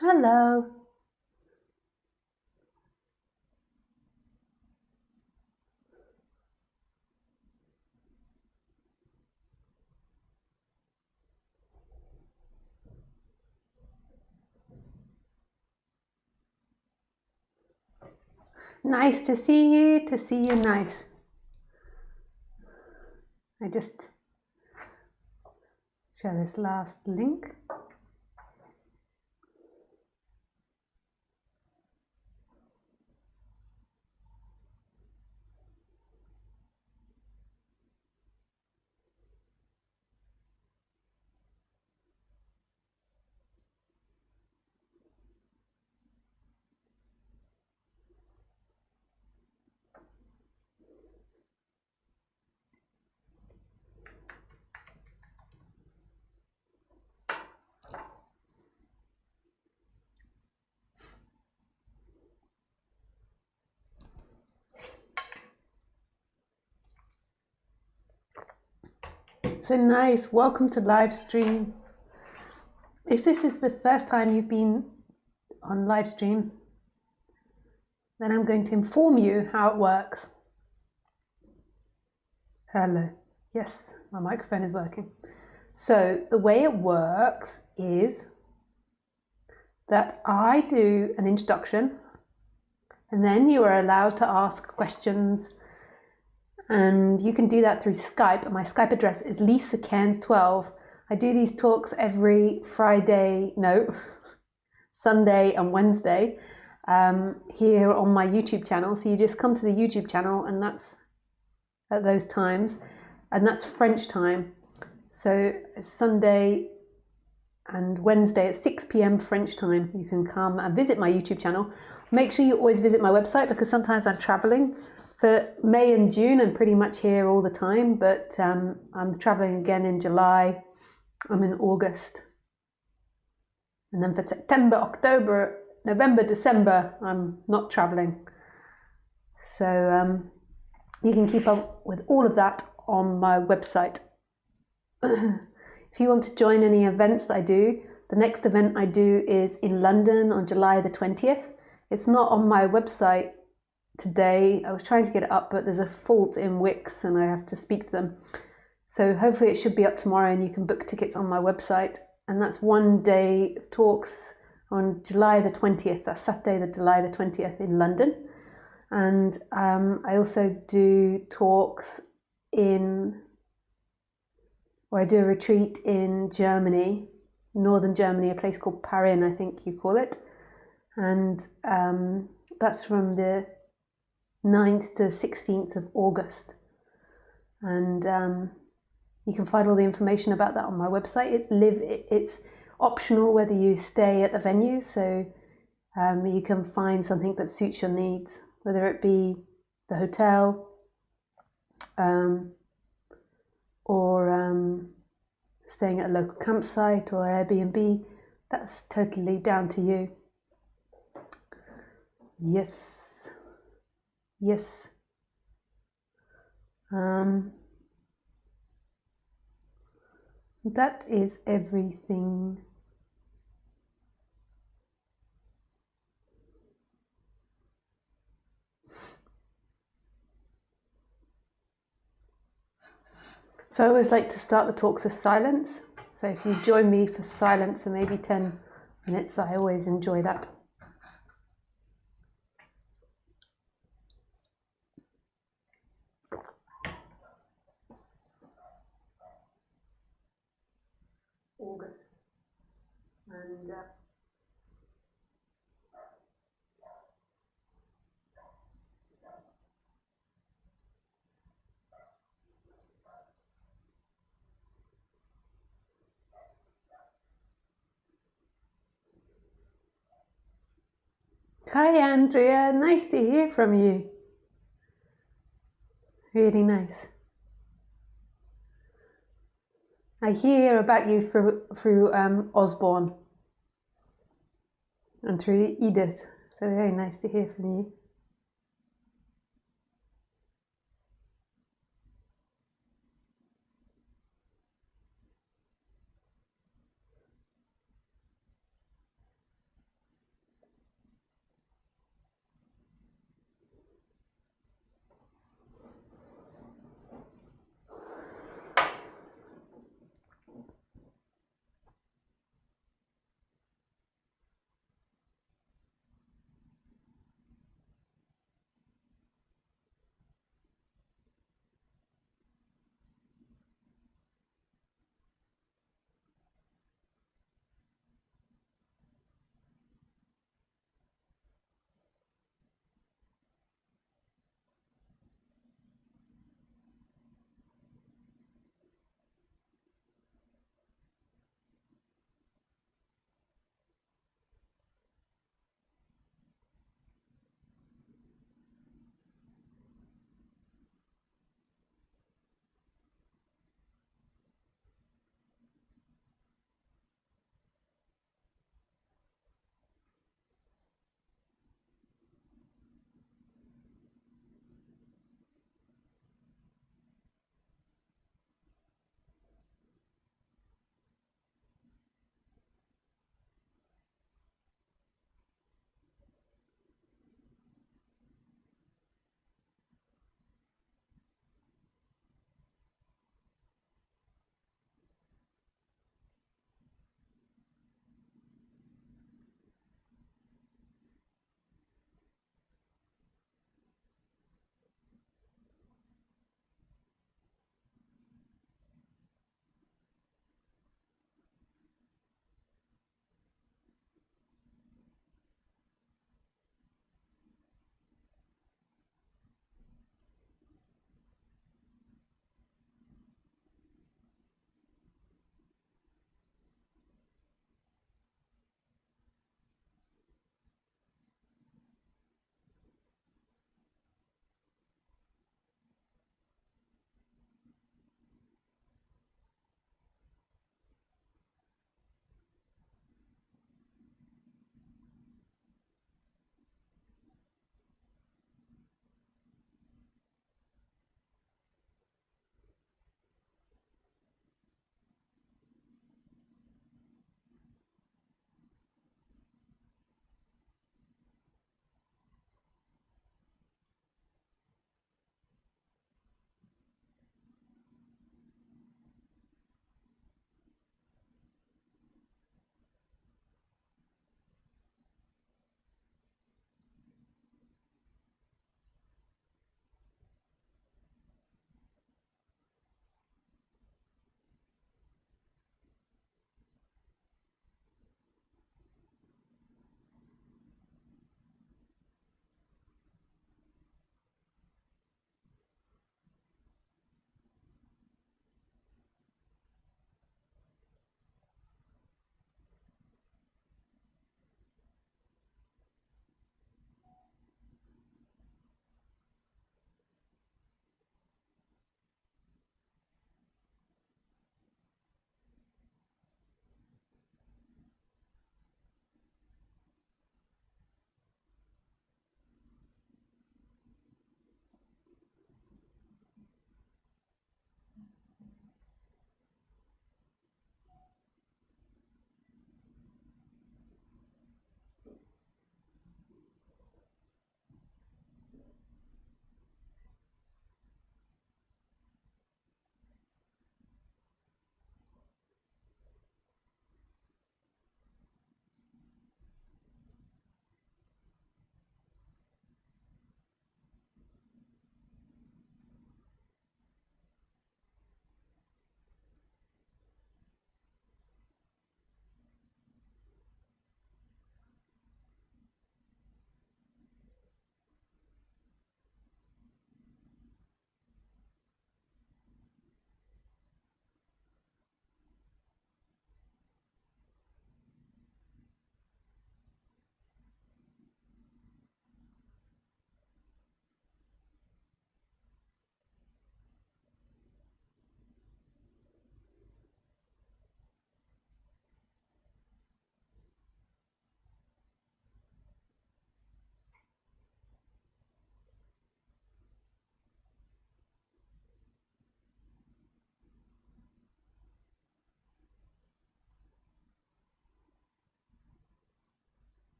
Hello. Nice to see you, nice. I just share this last link. So nice, welcome to Livestream. If this is the first time you've been on Livestream, then I'm going to inform you how it works. Hello, yes, my microphone is working. So the way it works is that I do an introduction and then you are allowed to ask questions. And you can do that through Skype. My Skype address is Lisa Cairns 12. I do these talks every Sunday and Wednesday here on my YouTube channel. So you just come to the YouTube channel and that's at those times. And that's French time. So Sunday and Wednesday at 6 p.m. French time, you can come and visit my YouTube channel. Make sure you always visit my website because sometimes I'm traveling. For May and June, I'm pretty much here all the time, but I'm traveling again in July. I'm in August. And then for September, October, November, December, I'm not traveling. So you can keep up with all of that on my website. If you want to join any events that I do, the next event I do is in London on July the 20th. It's not on my website today. I was trying to get it up, but there's a fault in Wix and I have to speak to them. So hopefully it should be up tomorrow and you can book tickets on my website. And that's one day talks on July the 20th. That's Saturday, the July the 20th in London. And I also do talks I do a retreat in Germany, northern Germany, a place called Parin, I think you call it. And that's from the 9th to 16th of August. And you can find all the information about that on my website. It's optional whether you stay at the venue, so you can find something that suits your needs, whether it be the hotel or staying at a local campsite or Airbnb. That's totally down to you. Yes. That is everything. So I always like to start the talks with silence. So if you join me for silence for maybe 10 minutes, I always enjoy that. August. And Hi, Andrea. Nice to hear from you. Really nice. I hear about you through Osborne and through Edith. So very nice to hear from you.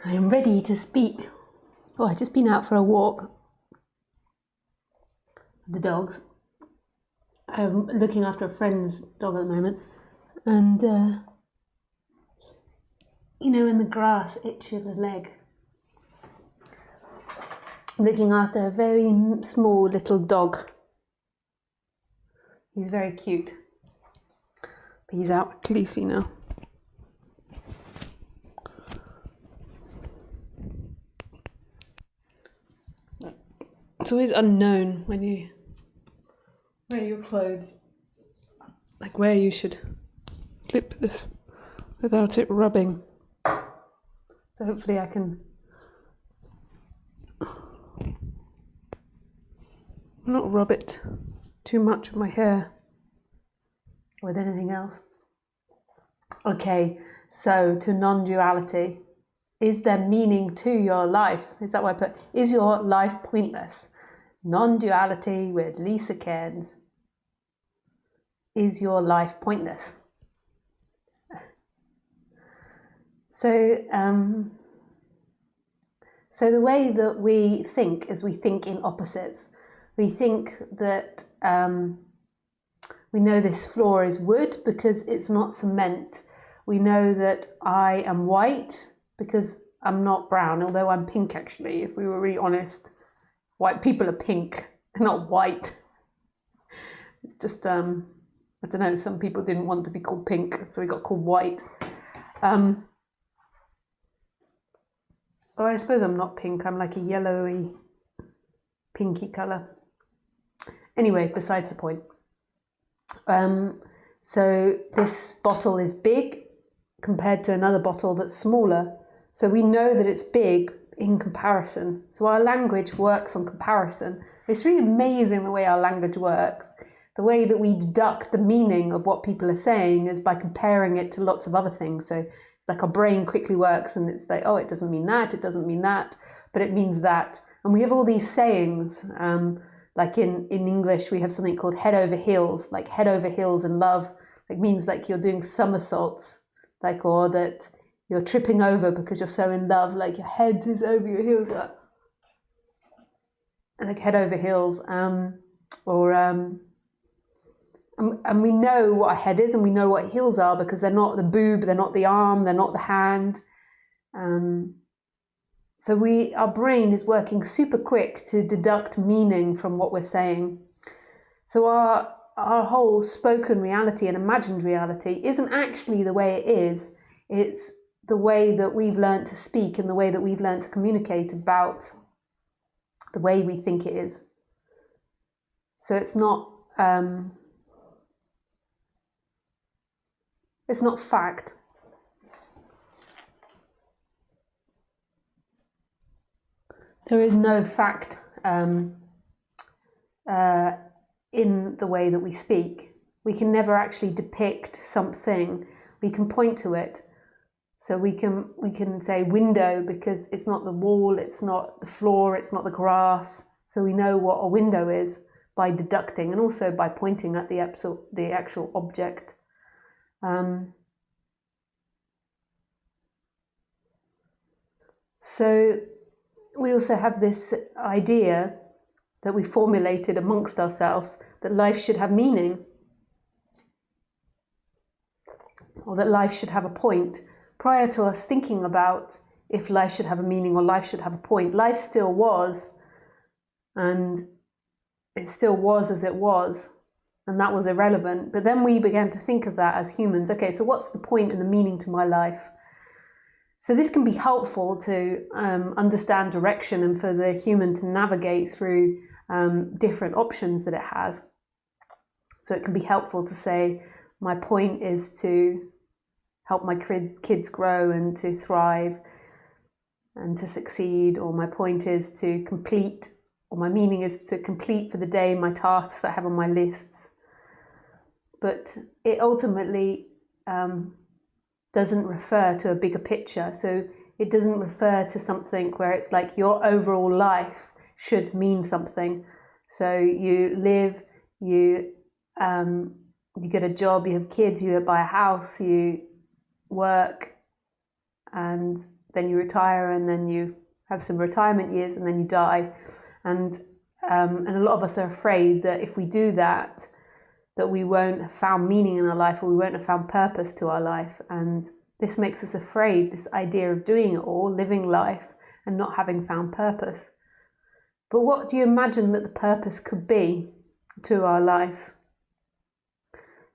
I am ready to speak. Oh, I've just been out for a walk with the dogs. I'm looking after a friend's dog at the moment, and in the grass, itches a leg. Looking after a very small little dog. He's very cute. But he's out with Lucy now. It's always unknown when you wear your clothes, like where you should clip this without it rubbing. So hopefully I can not rub it too much with my hair or with anything else. Okay, so to non-duality. Is there meaning to your life? Is that what I put? Is your life pointless? Non-duality with Lisa Cairns. Is your life pointless? So the way that we think is we think in opposites. We think that we know this floor is wood because it's not cement. We know that I am white because I'm not brown, although I'm pink actually, if we were really honest. White people are pink, they're not white. It's just, I don't know, some people didn't want to be called pink, so we got called white. Or I suppose I'm not pink, I'm like a yellowy, pinky colour. Anyway, besides the point. So this bottle is big compared to another bottle that's smaller. So we know that it's big in comparison. So our language works on comparison. It's really amazing the way our language works. The way that we deduct the meaning of what people are saying is by comparing it to lots of other things. So it's like our brain quickly works and it's like, oh, it doesn't mean that, it doesn't mean that, but it means that. And we have all these sayings, like in English, we have something called head over heels, like head over heels in love. It means like you're doing somersaults, like, or that you're tripping over because you're so in love, like your head is over your heels, and like head over heels, and we know what a head is and we know what heels are because they're not the boob, they're not the arm, they're not the hand. So our brain is working super quick to deduct meaning from what we're saying. So our whole spoken reality and imagined reality isn't actually the way it is. It's the way that we've learned to speak and the way that we've learned to communicate about the way we think it is. So it's not fact. There is no fact in the way that we speak. We can never actually depict something. We can point to it. So we can say window because it's not the wall, it's not the floor, it's not the grass. So we know what a window is by deducting and also by pointing at the actual object. So we also have this idea that we formulated amongst ourselves that life should have meaning, or that life should have a point. Prior to us thinking about if life should have a meaning or life should have a point, life still was, and it still was as it was, and that was irrelevant. But then we began to think of that as humans. Okay, so what's the point and the meaning to my life? So this can be helpful to understand direction and for the human to navigate through different options that it has. So it can be helpful to say, my point is to help my kids grow and to thrive and to succeed, or my point is to complete, or my meaning is to complete for the day my tasks that I have on my lists. But it ultimately doesn't refer to a bigger picture. So it doesn't refer to something where it's like your overall life should mean something. So you live, you get a job, you have kids, you buy a house, you work, and then you retire, and then you have some retirement years, and then you die. And a lot of us are afraid that if we do that, that we won't have found meaning in our life, or we won't have found purpose to our life. And this makes us afraid, this idea of doing it all, living life, and not having found purpose. But what do you imagine that the purpose could be to our lives?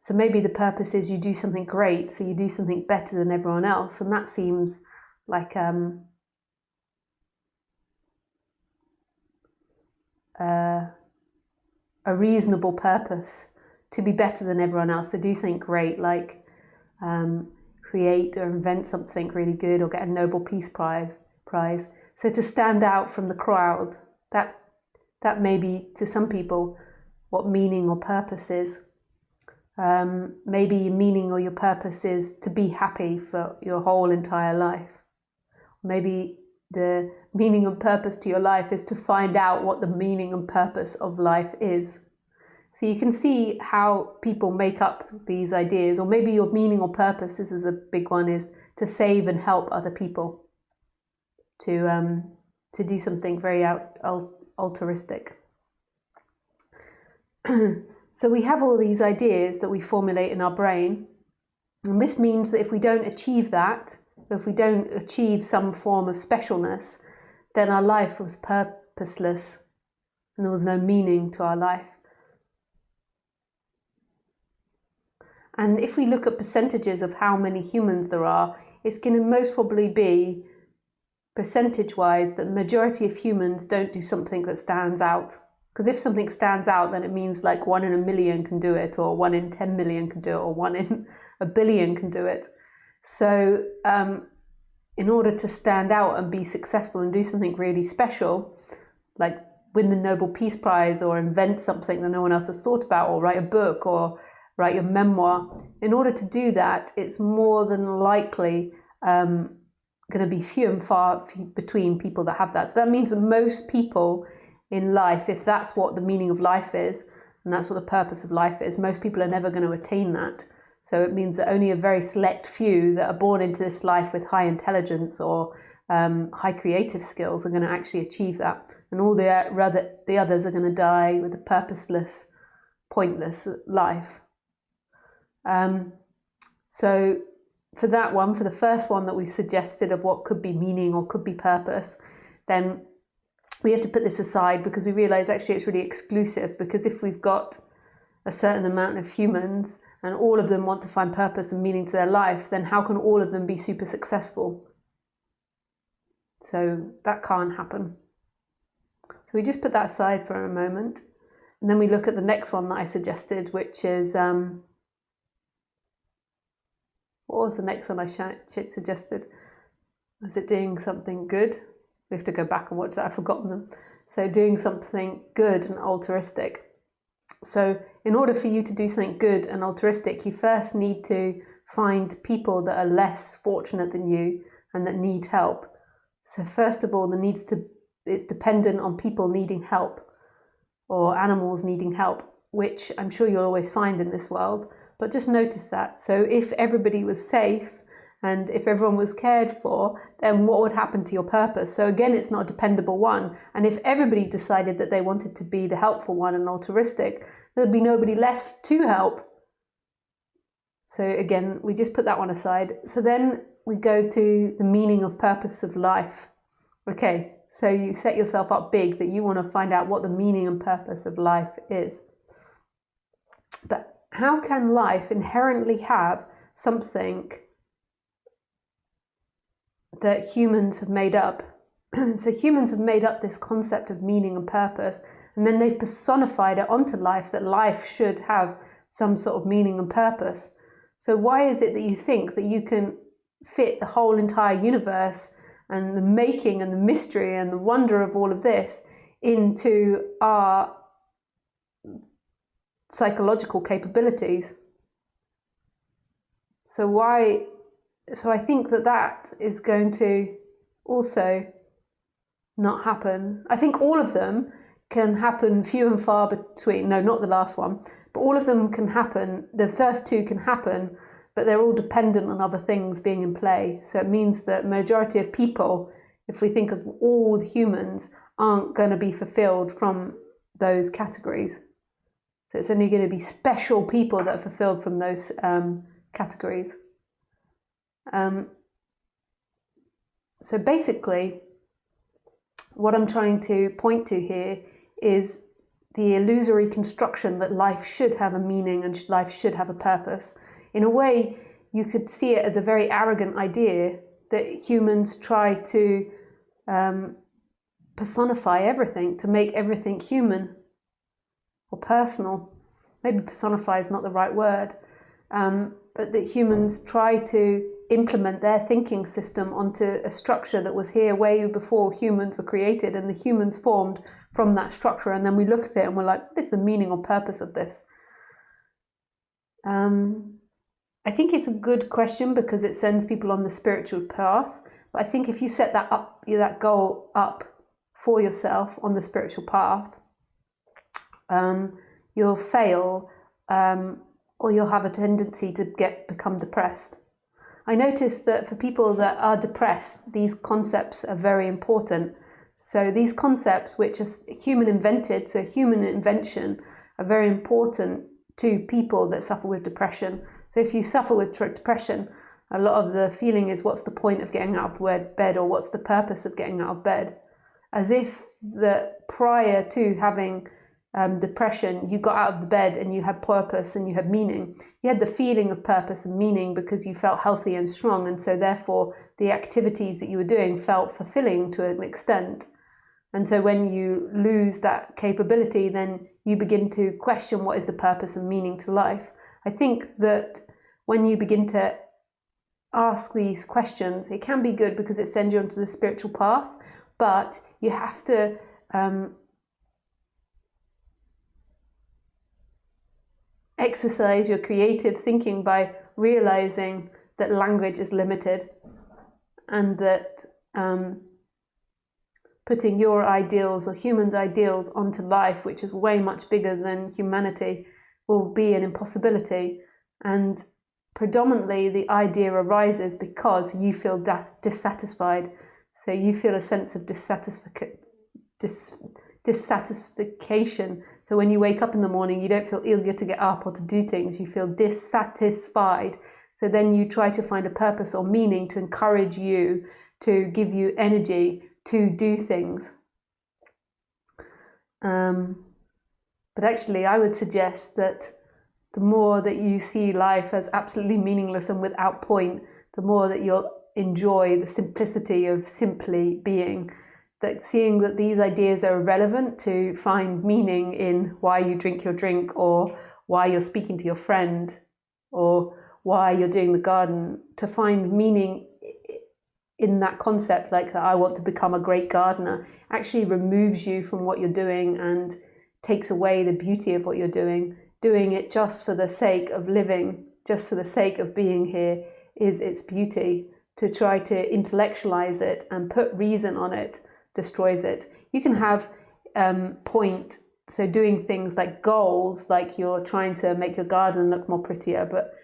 So maybe the purpose is you do something great, so you do something better than everyone else, and that seems like a reasonable purpose, to be better than everyone else. So do something great, like create or invent something really good, or get a Nobel Peace Prize. So to stand out from the crowd, that may be to some people what meaning or purpose is. Maybe your meaning or your purpose is to be happy for your whole entire life. Maybe the meaning and purpose to your life is to find out what the meaning and purpose of life is. So you can see how people make up these ideas. Or maybe your meaning or purpose, this is a big one, is to save and help other people, to do something very altruistic. So we have all these ideas that we formulate in our brain, and this means that if we don't achieve that, if we don't achieve some form of specialness, then our life was purposeless and there was no meaning to our life. And if we look at percentages of how many humans there are, it's going to most probably be, percentage-wise, that the majority of humans don't do something that stands out. Because if something stands out, then it means like 1 in a million can do it, or 1 in 10 million can do it, or 1 in a billion can do it. So in order to stand out and be successful and do something really special, like win the Nobel Peace Prize, or invent something that no one else has thought about, or write a book, or write your memoir, in order to do that, it's more than likely going to be few and far between people that have that. So that means that most people in life, if that's what the meaning of life is, and that's what the purpose of life is, most people are never going to attain that. So it means that only a very select few that are born into this life with high intelligence or high creative skills are going to actually achieve that. And all the others are going to die with a purposeless, pointless life. So for that one, for the first one that we suggested of what could be meaning or could be purpose, then we have to put this aside, because we realize actually it's really exclusive. Because if we've got a certain amount of humans and all of them want to find purpose and meaning to their life, then how can all of them be super successful? So that can't happen. So we just put that aside for a moment. And then we look at the next one that I suggested, which is, what was the next one I suggested? Was it doing something good? We have to go back and watch that, I've forgotten them. So doing something good and altruistic. So in order for you to do something good and altruistic, you first need to find people that are less fortunate than you and that need help. So first of all, it's dependent on people needing help, or animals needing help, which I'm sure you'll always find in this world. But just notice that. So if everybody was safe and if everyone was cared for, then what would happen to your purpose? So again, it's not a dependable one. And if everybody decided that they wanted to be the helpful one and altruistic, there'd be nobody left to help. So again, we just put that one aside. So then we go to the meaning of purpose of life. Okay, so you set yourself up big that you want to find out what the meaning and purpose of life is. But how can life inherently have something that humans have made up? So humans have made up this concept of meaning and purpose, and then they've personified it onto life, that life should have some sort of meaning and purpose. So why is it that you think that you can fit the whole entire universe and the making and the mystery and the wonder of all of this into our psychological capabilities? So I think that is going to also not happen. I think all of them can happen few and far between. No, not the last one, but all of them can happen. The first two can happen, but they're all dependent on other things being in play. So it means that majority of people, if we think of all the humans, aren't going to be fulfilled from those categories. So it's only going to be special people that are fulfilled from those categories. So basically, what I'm trying to point to here is the illusory construction that life should have a meaning and life should have a purpose. In a way, you could see it as a very arrogant idea that humans try to personify everything, to make everything human or personal. Maybe personify is not the right word, but that humans try to implement their thinking system onto a structure that was here way before humans were created, and the humans formed from that structure, and then we look at it and we're like, what's the meaning or purpose of this? I think it's a good question because it sends people on the spiritual path, but I think if you set that goal up for yourself on the spiritual path, you'll fail, or you'll have a tendency to become depressed. I noticed that for people that are depressed, these concepts are very important. So these concepts, which are human invented, so human invention, are very important to people that suffer with depression. So if you suffer with depression, a lot of the feeling is, what's the point of getting out of bed, or what's the purpose of getting out of bed? As if that prior to having depression, you got out of the bed and you had purpose and you had meaning. You had the feeling of purpose and meaning because you felt healthy and strong, and so therefore the activities that you were doing felt fulfilling to an extent. And so when you lose that capability, then you begin to question what is the purpose and meaning to life. I think that when you begin to ask these questions, it can be good because it sends you onto the spiritual path, but you have to exercise your creative thinking by realizing that language is limited, and that putting your ideals or humans' ideals onto life, which is way much bigger than humanity, will be an impossibility. And predominantly the idea arises because you feel dissatisfied. So you feel a sense of dissatisfaction. So when you wake up in the morning, you don't feel eager to get up or to do things, you feel dissatisfied. So then you try to find a purpose or meaning to encourage you, to give you energy to do things. But actually, I would suggest that the more that you see life as absolutely meaningless and without point, the more that you'll enjoy the simplicity of simply being. That seeing that these ideas are irrelevant to find meaning in why you drink your drink, or why you're speaking to your friend, or why you're doing the garden, to find meaning in that concept, like that I want to become a great gardener, actually removes you from what you're doing and takes away the beauty of what you're doing. Doing it just for the sake of living, just for the sake of being here, is its beauty. To try to intellectualize it and put reason on it destroys it. You can have point, so doing things like goals, like you're trying to make your garden look more prettier, but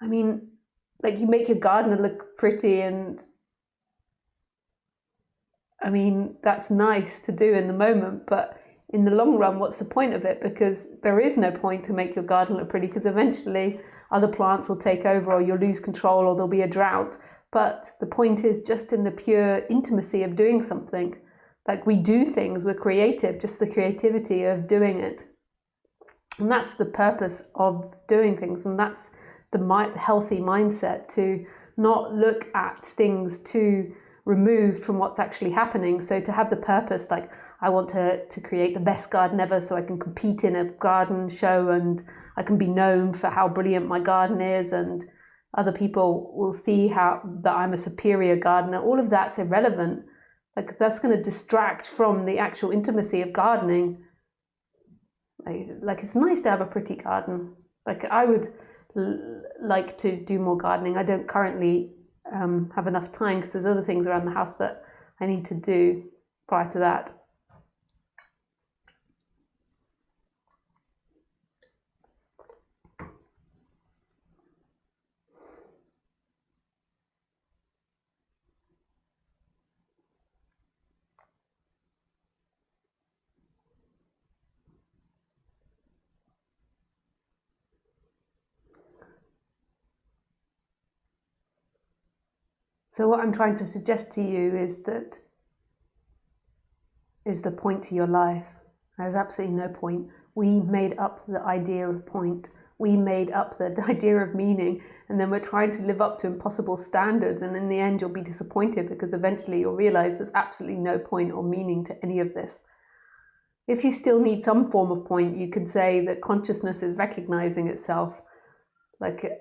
I mean, like you make your garden look pretty, and I mean, that's nice to do in the moment, but in the long run, what's the point of it? Because there is no point to make your garden look pretty, because eventually other plants will take over, or you'll lose control, or there'll be a drought. But the point is just in the pure intimacy of doing something. Like we do things, we're creative, just the creativity of doing it. And that's the purpose of doing things. And that's the healthy mindset, to not look at things too removed from what's actually happening. So to have the purpose, like I want to create the best garden ever so I can compete in a garden show and I can be known for how brilliant my garden is, and other people will see that I'm a superior gardener. All of that's irrelevant. Like that's going to distract from the actual intimacy of gardening. Like it's nice to have a pretty garden. Like I would like to do more gardening. I don't currently have enough time because there's other things around the house that I need to do prior to that. So what I'm trying to suggest to you is that is the point to your life. There's absolutely no point. We made up the idea of point. We made up the idea of meaning, and then we're trying to live up to impossible standards, and in the end you'll be disappointed because eventually you'll realize there's absolutely no point or meaning to any of this. If you still need some form of point, you could say that consciousness is recognizing itself. Like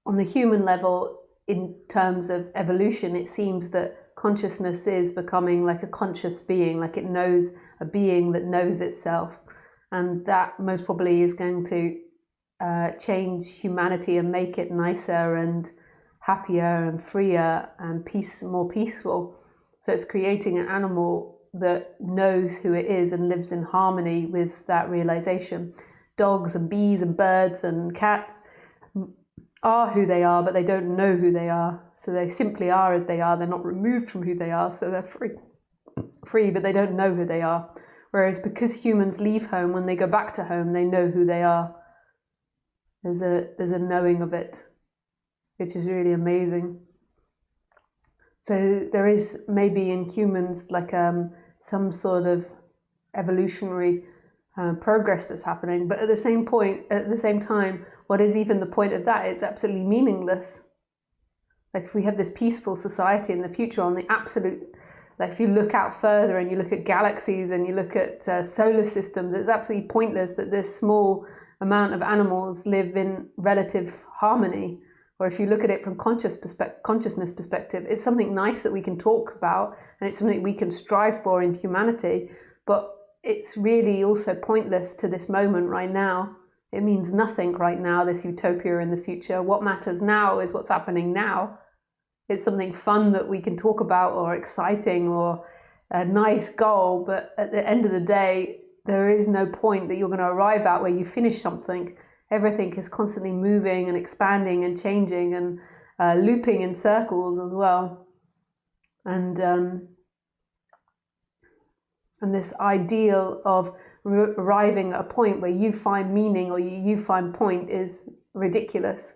on the human level, in terms of evolution, it seems that consciousness is becoming like a conscious being, like it knows a being that knows itself. And that most probably is going to change humanity and make it nicer and happier and freer and more peaceful. So it's creating an animal that knows who it is and lives in harmony with that realization. Dogs and bees and birds and cats are who they are, but they don't know who they are. So they simply are as they are. They're not removed from who they are, so they're free, but they don't know who they are. Whereas because humans leave home, when they go back to home, they know who they are. There's a knowing of it, which is really amazing. So there is maybe in humans like some sort of evolutionary progress that's happening, but at the same time, what is even the point of that? It's absolutely meaningless. Like if we have this peaceful society in the future on the absolute, like if you look out further and you look at galaxies and you look at solar systems, it's absolutely pointless that this small amount of animals live in relative harmony. Or if you look at it from consciousness perspective, it's something nice that we can talk about, and it's something we can strive for in humanity, but it's really also pointless to this moment right now. It means nothing right now, this utopia in the future. What matters now is what's happening now. It's something fun that we can talk about, or exciting, or a nice goal, but at the end of the day, there is no point that you're going to arrive at where you finish something. Everything is constantly moving and expanding and changing and looping in circles as well. And this ideal of arriving at a point where you find meaning or you find point is ridiculous.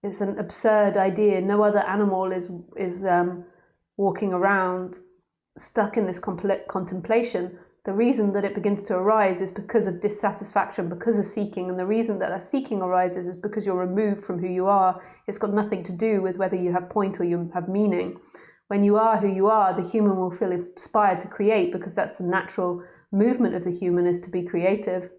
It's an absurd idea. No other animal is walking around stuck in this contemplation. The reason that it begins to arise is because of dissatisfaction, because of seeking. And the reason that seeking arises is because you're removed from who you are. It's got nothing to do with whether you have point or you have meaning. When you are who you are, the human will feel inspired to create, because that's the natural movement of the human, is to be creative.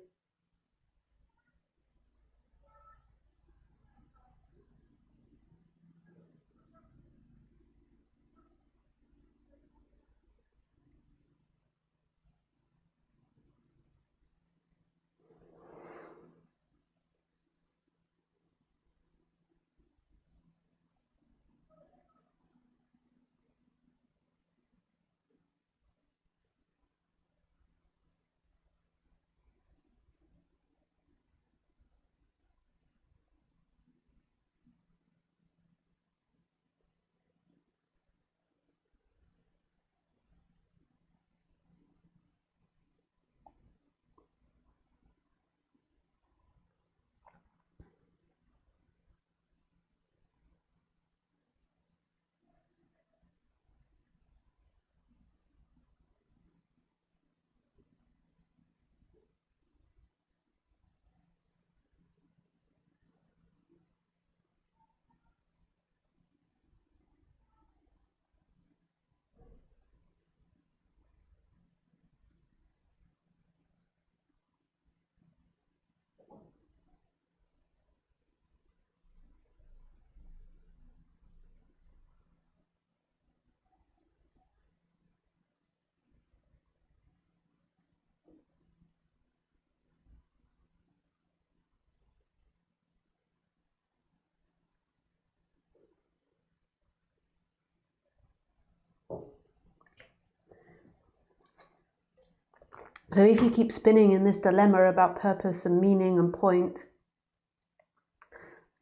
So if you keep spinning in this dilemma about purpose and meaning and point,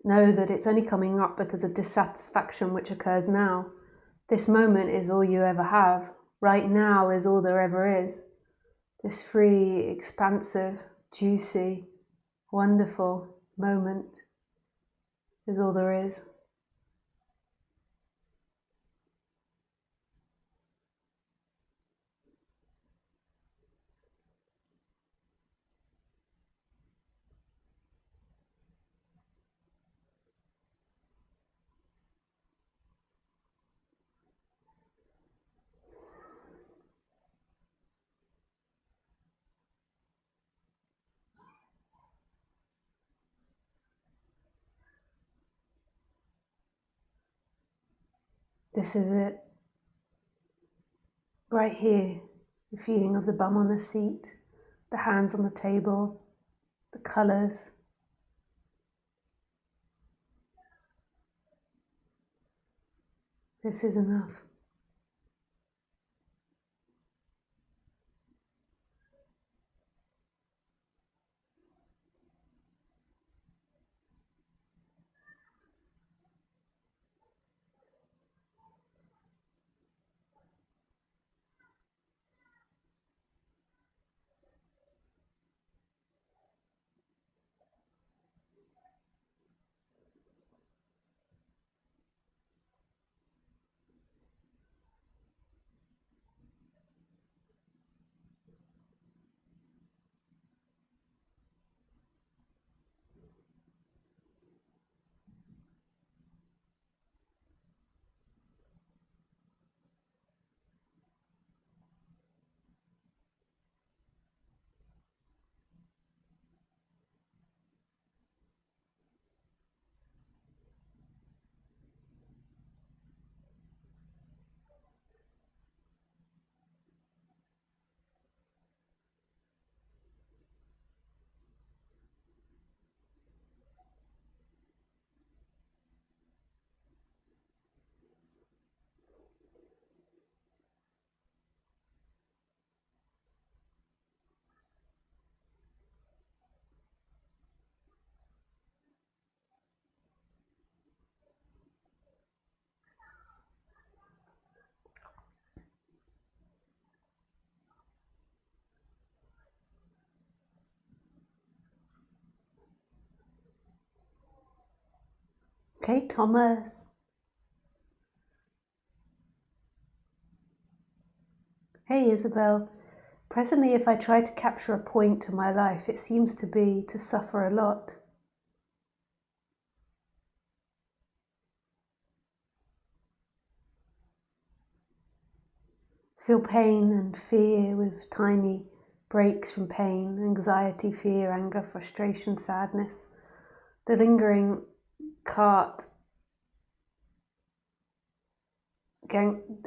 know that it's only coming up because of dissatisfaction which occurs now. This moment is all you ever have. Right now is all there ever is. This free, expansive, juicy, wonderful moment is all there is. This is it. Right here, the feeling of the bum on the seat, the hands on the table, the colours. This is enough. Okay, Thomas. Hey, Isabel. Presently, if I try to capture a point to my life, it seems to be to suffer a lot. Feel pain and fear with tiny breaks from pain, anxiety, fear, anger, frustration, sadness. The lingering cart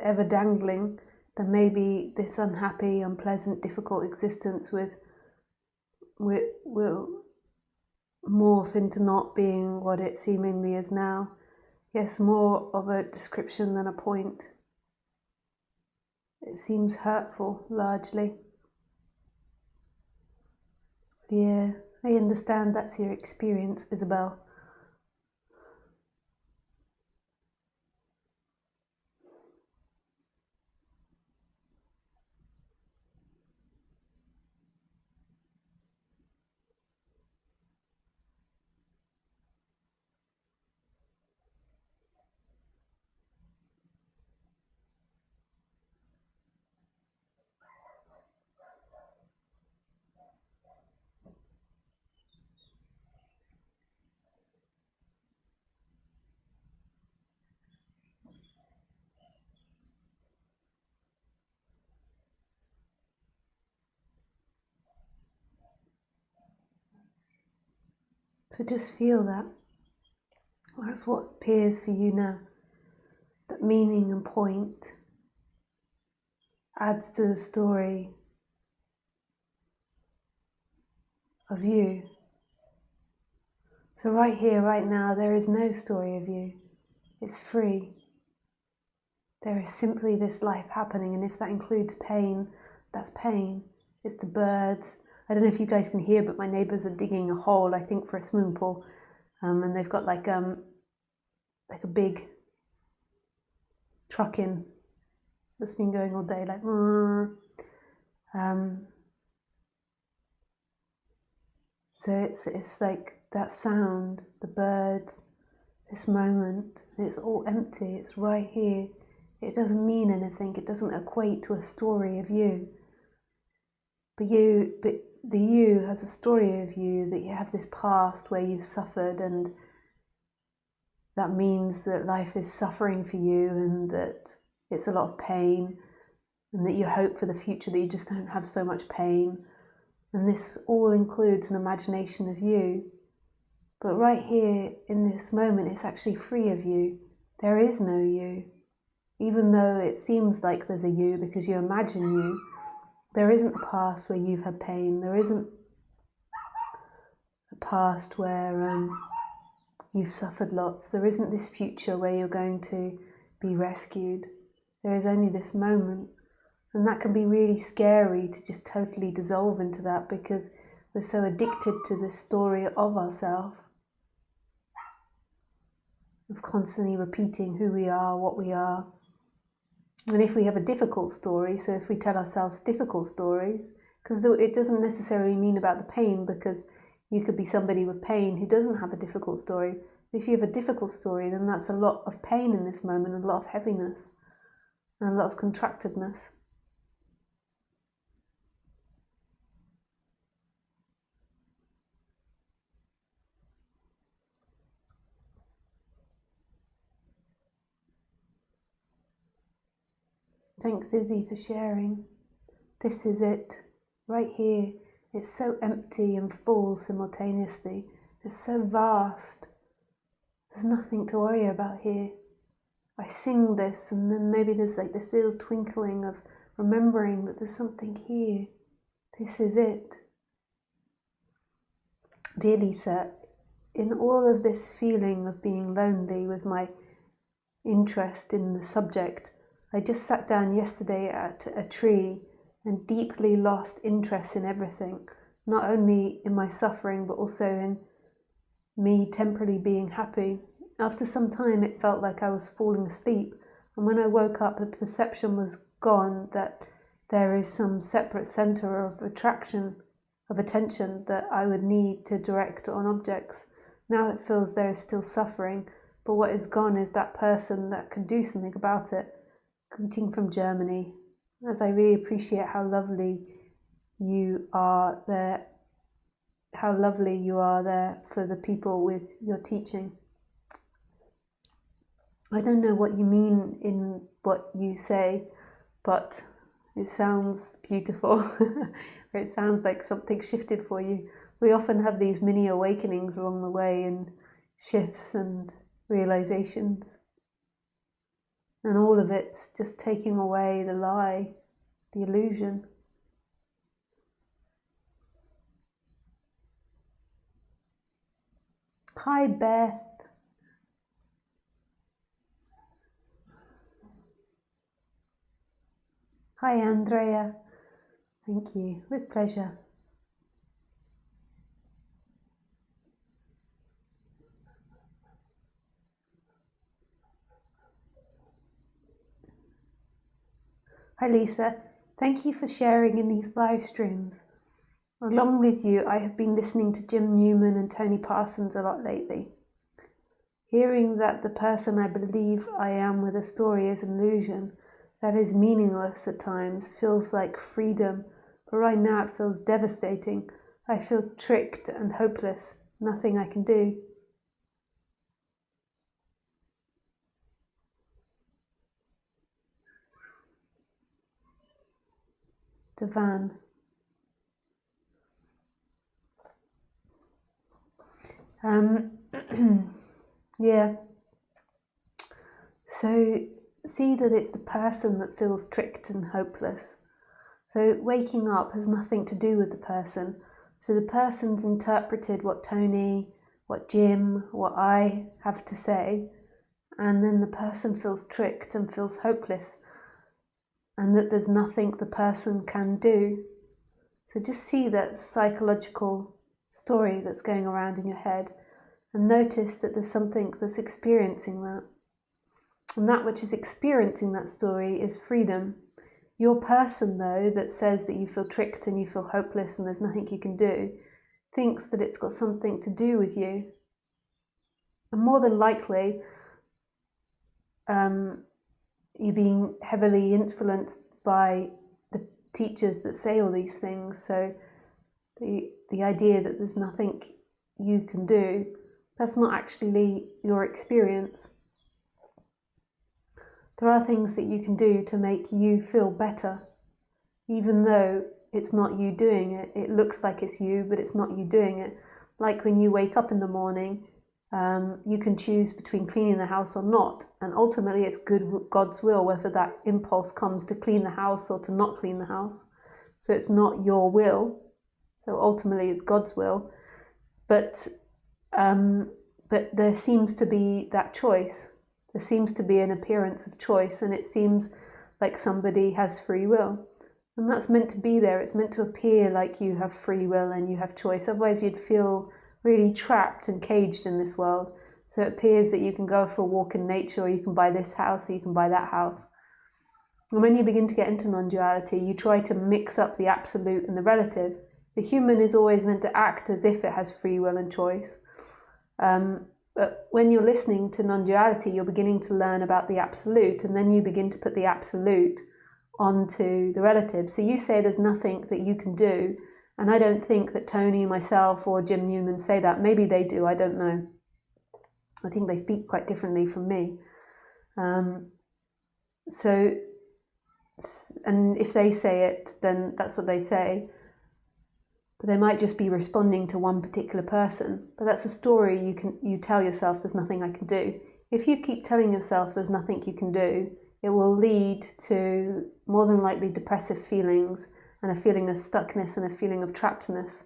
ever dangling, that maybe this unhappy, unpleasant, difficult existence will morph into not being what it seemingly is now. Yes, more of a description than a point. It seems hurtful, largely. Yeah, I understand that's your experience, Isabel. So just feel that. That's what appears for you now. That meaning and point adds to the story of you. So right here, right now, there is no story of you. It's free. There is simply this life happening, and if that includes pain, that's pain. It's the birds. I don't know if you guys can hear, but my neighbours are digging a hole, I think, for a swimming pool, and they've got like a big truck in that's been going all day, like. So it's like that sound, the birds, this moment. It's all empty. It's right here. It doesn't mean anything. It doesn't equate to a story of you. But the you has a story of you, that you have this past where you've suffered, and that means that life is suffering for you, and that it's a lot of pain, and that you hope for the future that you just don't have so much pain. And this all includes an imagination of you. But right here in this moment, it's actually free of you. There is no you. Even though it seems like there's a you because you imagine you, there isn't a past where you've had pain. There isn't a past where you've suffered lots. There isn't this future where you're going to be rescued. There is only this moment. And that can be really scary to just totally dissolve into that, because we're so addicted to this story of ourselves, of constantly repeating who we are, what we are. And if we have a difficult story, so if we tell ourselves difficult stories, because it doesn't necessarily mean about the pain, because you could be somebody with pain who doesn't have a difficult story. If you have a difficult story, then that's a lot of pain in this moment, a lot of heaviness, and a lot of contractedness. Thanks, Izzy, for sharing. This is it, right here. It's so empty and full simultaneously. It's so vast. There's nothing to worry about here. I sing this, and then maybe there's like this little twinkling of remembering that there's something here. This is it. Dear Lisa, in all of this feeling of being lonely with my interest in the subject, I just sat down yesterday at a tree and deeply lost interest in everything, not only in my suffering, but also in me temporarily being happy. After some time, it felt like I was falling asleep, and when I woke up, the perception was gone that there is some separate center of attraction, of attention that I would need to direct on objects. Now it feels there is still suffering, but what is gone is that person that can do something about it. Greeting from Germany, as I really appreciate how lovely you are there, for the people with your teaching. I don't know what you mean in what you say, but it sounds beautiful. Or it sounds like something shifted for you. We often have these mini awakenings along the way, and shifts and realizations. And all of it's just taking away the lie, the illusion. Hi, Beth. Hi, Andrea. Thank you. With pleasure. Hi, Lisa. Thank you for sharing in these live streams. Along with you, I have been listening to Jim Newman and Tony Parsons a lot lately. Hearing that the person I believe I am with a story is an illusion that is meaningless at times feels like freedom, but right now it feels devastating. I feel tricked and hopeless. Nothing I can do. Devan. Yeah. So see that it's the person that feels tricked and hopeless. So waking up has nothing to do with the person. So the person's interpreted what Tony, what Jim, what I have to say, and then the person feels tricked and feels hopeless, and that there's nothing the person can do. So just see that psychological story that's going around in your head, and notice that there's something that's experiencing that. And that which is experiencing that story is freedom. Your person, though, that says that you feel tricked and you feel hopeless and there's nothing you can do, thinks that it's got something to do with you. And more than likely, you're being heavily influenced by the teachers that say all these things. So the idea that there's nothing you can do, that's not actually your experience. There are things that you can do to make you feel better, even though it's not you doing it. It looks like it's you, but it's not you doing it. Like when you wake up in the morning, You can choose between cleaning the house or not, and ultimately it's God's will whether that impulse comes to clean the house or to not clean the house. So it's not your will. So ultimately it's God's will. But there seems to be that choice. There seems to be an appearance of choice, and it seems like somebody has free will. And that's meant to be there. It's meant to appear like you have free will and you have choice. Otherwise you'd feel really trapped and caged in this world. So it appears that you can go for a walk in nature, or you can buy this house, or you can buy that house. And when you begin to get into non-duality, you try to mix up the absolute and the relative. The human is always meant to act as if it has free will and choice. But when you're listening to non-duality, you're beginning to learn about the absolute, and then you begin to put the absolute onto the relative. So you say there's nothing that you can do, and I don't think that Tony, myself, or Jim Newman say that. Maybe they do, I don't know. I think they speak quite differently from me. And if they say it, then that's what they say. But they might just be responding to one particular person. But that's a story you tell yourself, there's nothing I can do. If you keep telling yourself there's nothing you can do, it will lead to more than likely depressive feelings and a feeling of stuckness and a feeling of trappedness,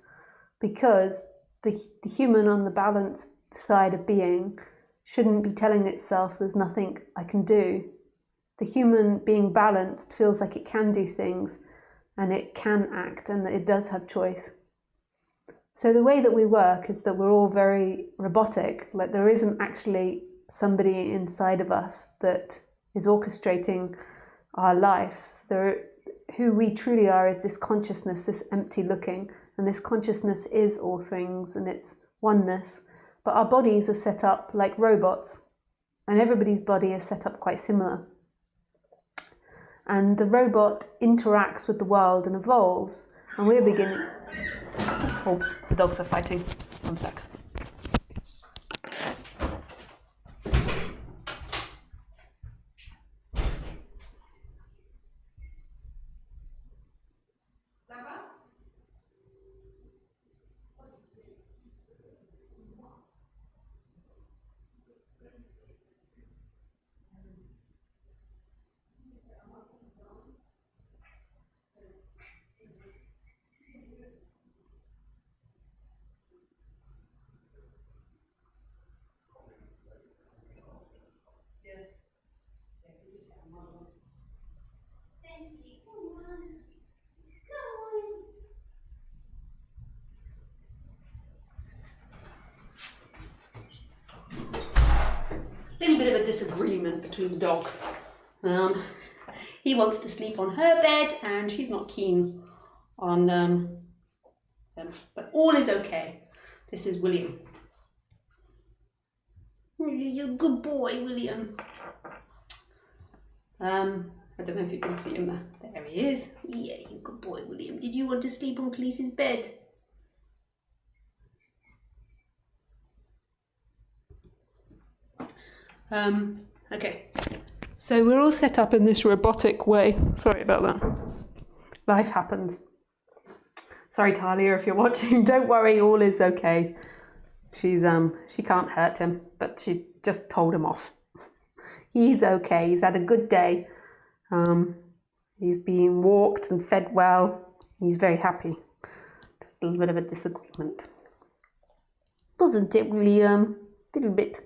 because the human on the balanced side of being shouldn't be telling itself there's nothing I can do. The human being balanced feels like it can do things and it can act and that it does have choice. So the way that we work is that we're all very robotic, like there isn't actually somebody inside of us that is orchestrating our lives. Who we truly are is this consciousness, this empty looking, and this consciousness is all things and it's oneness. But our bodies are set up like robots, and everybody's body is set up quite similar. And the robot interacts with the world and evolves, and we're beginning... Oops, the dogs are fighting. 1 sec. Little bit of a disagreement between the dogs. He wants to sleep on her bed and she's not keen on him. But all is okay. This is William. You're a good boy, William. I don't know if you can see him there. There he is. Yeah, you're a good boy, William. Did you want to sleep on Khaleesi's bed? Okay, so we're all set up in this robotic way. Sorry about that. Life happens. Sorry, Talia, if you're watching. Don't worry, all is okay. She can't hurt him, but she just told him off. He's okay. He's had a good day. He's being walked and fed well. He's very happy. Just a little bit of a disagreement, wasn't it, William? A little bit.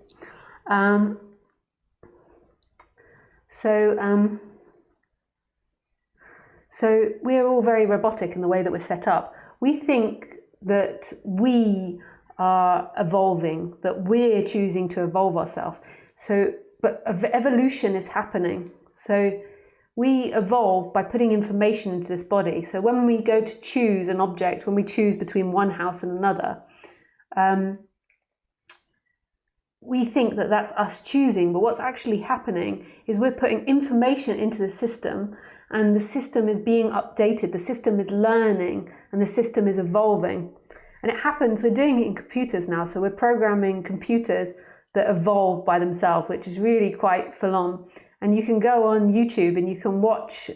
So we're all very robotic in the way that we're set up. We think that we are evolving, that we're choosing to evolve ourselves. But evolution is happening. So we evolve by putting information into this body. So when we go to choose an object, when we choose between one house and another, we think that that's us choosing, but what's actually happening is we're putting information into the system, and the system is being updated, the system is learning, and the system is evolving. And it happens, we're doing it in computers now, so we're programming computers that evolve by themselves, which is really quite full on. And you can go on YouTube and you can watch,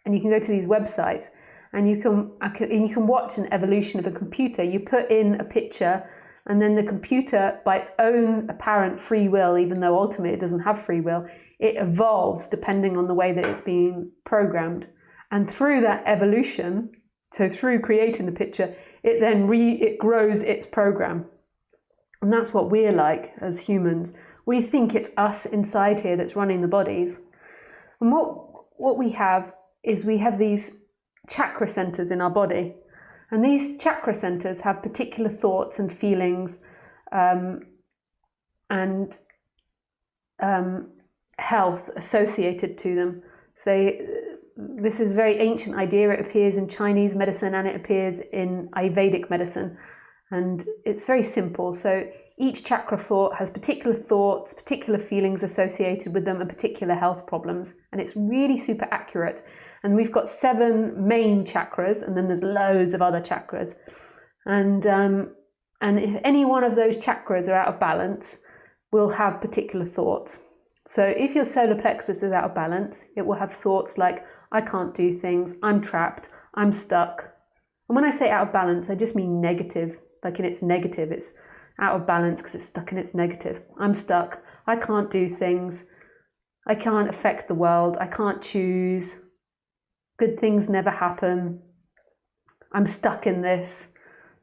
and you can go to these websites, and you can watch an evolution of a computer. You put in a picture, And then the computer, by its own apparent free will, even though ultimately it doesn't have free will, it evolves depending on the way that it's being programmed. And through that evolution, so through creating the picture, it then it grows its program. And that's what we're like as humans. We think it's us inside here that's running the bodies. And what we have is we have these chakra centers in our body. And these chakra centers have particular thoughts and feelings and health associated to them. So this is a very ancient idea. It appears in Chinese medicine and it appears in Ayurvedic medicine. And it's very simple. So each chakra thought has particular thoughts, particular feelings associated with them, and particular health problems. And it's really super accurate. And we've got 7 main chakras, and then there's loads of other chakras. And if any one of those chakras are out of balance, we'll have particular thoughts. So if your solar plexus is out of balance, it will have thoughts like, I can't do things, I'm trapped, I'm stuck. And when I say out of balance, I just mean negative, like in its negative. It's out of balance because it's stuck in its negative. I'm stuck, I can't do things, I can't affect the world, I can't choose, good things never happen, I'm stuck in this,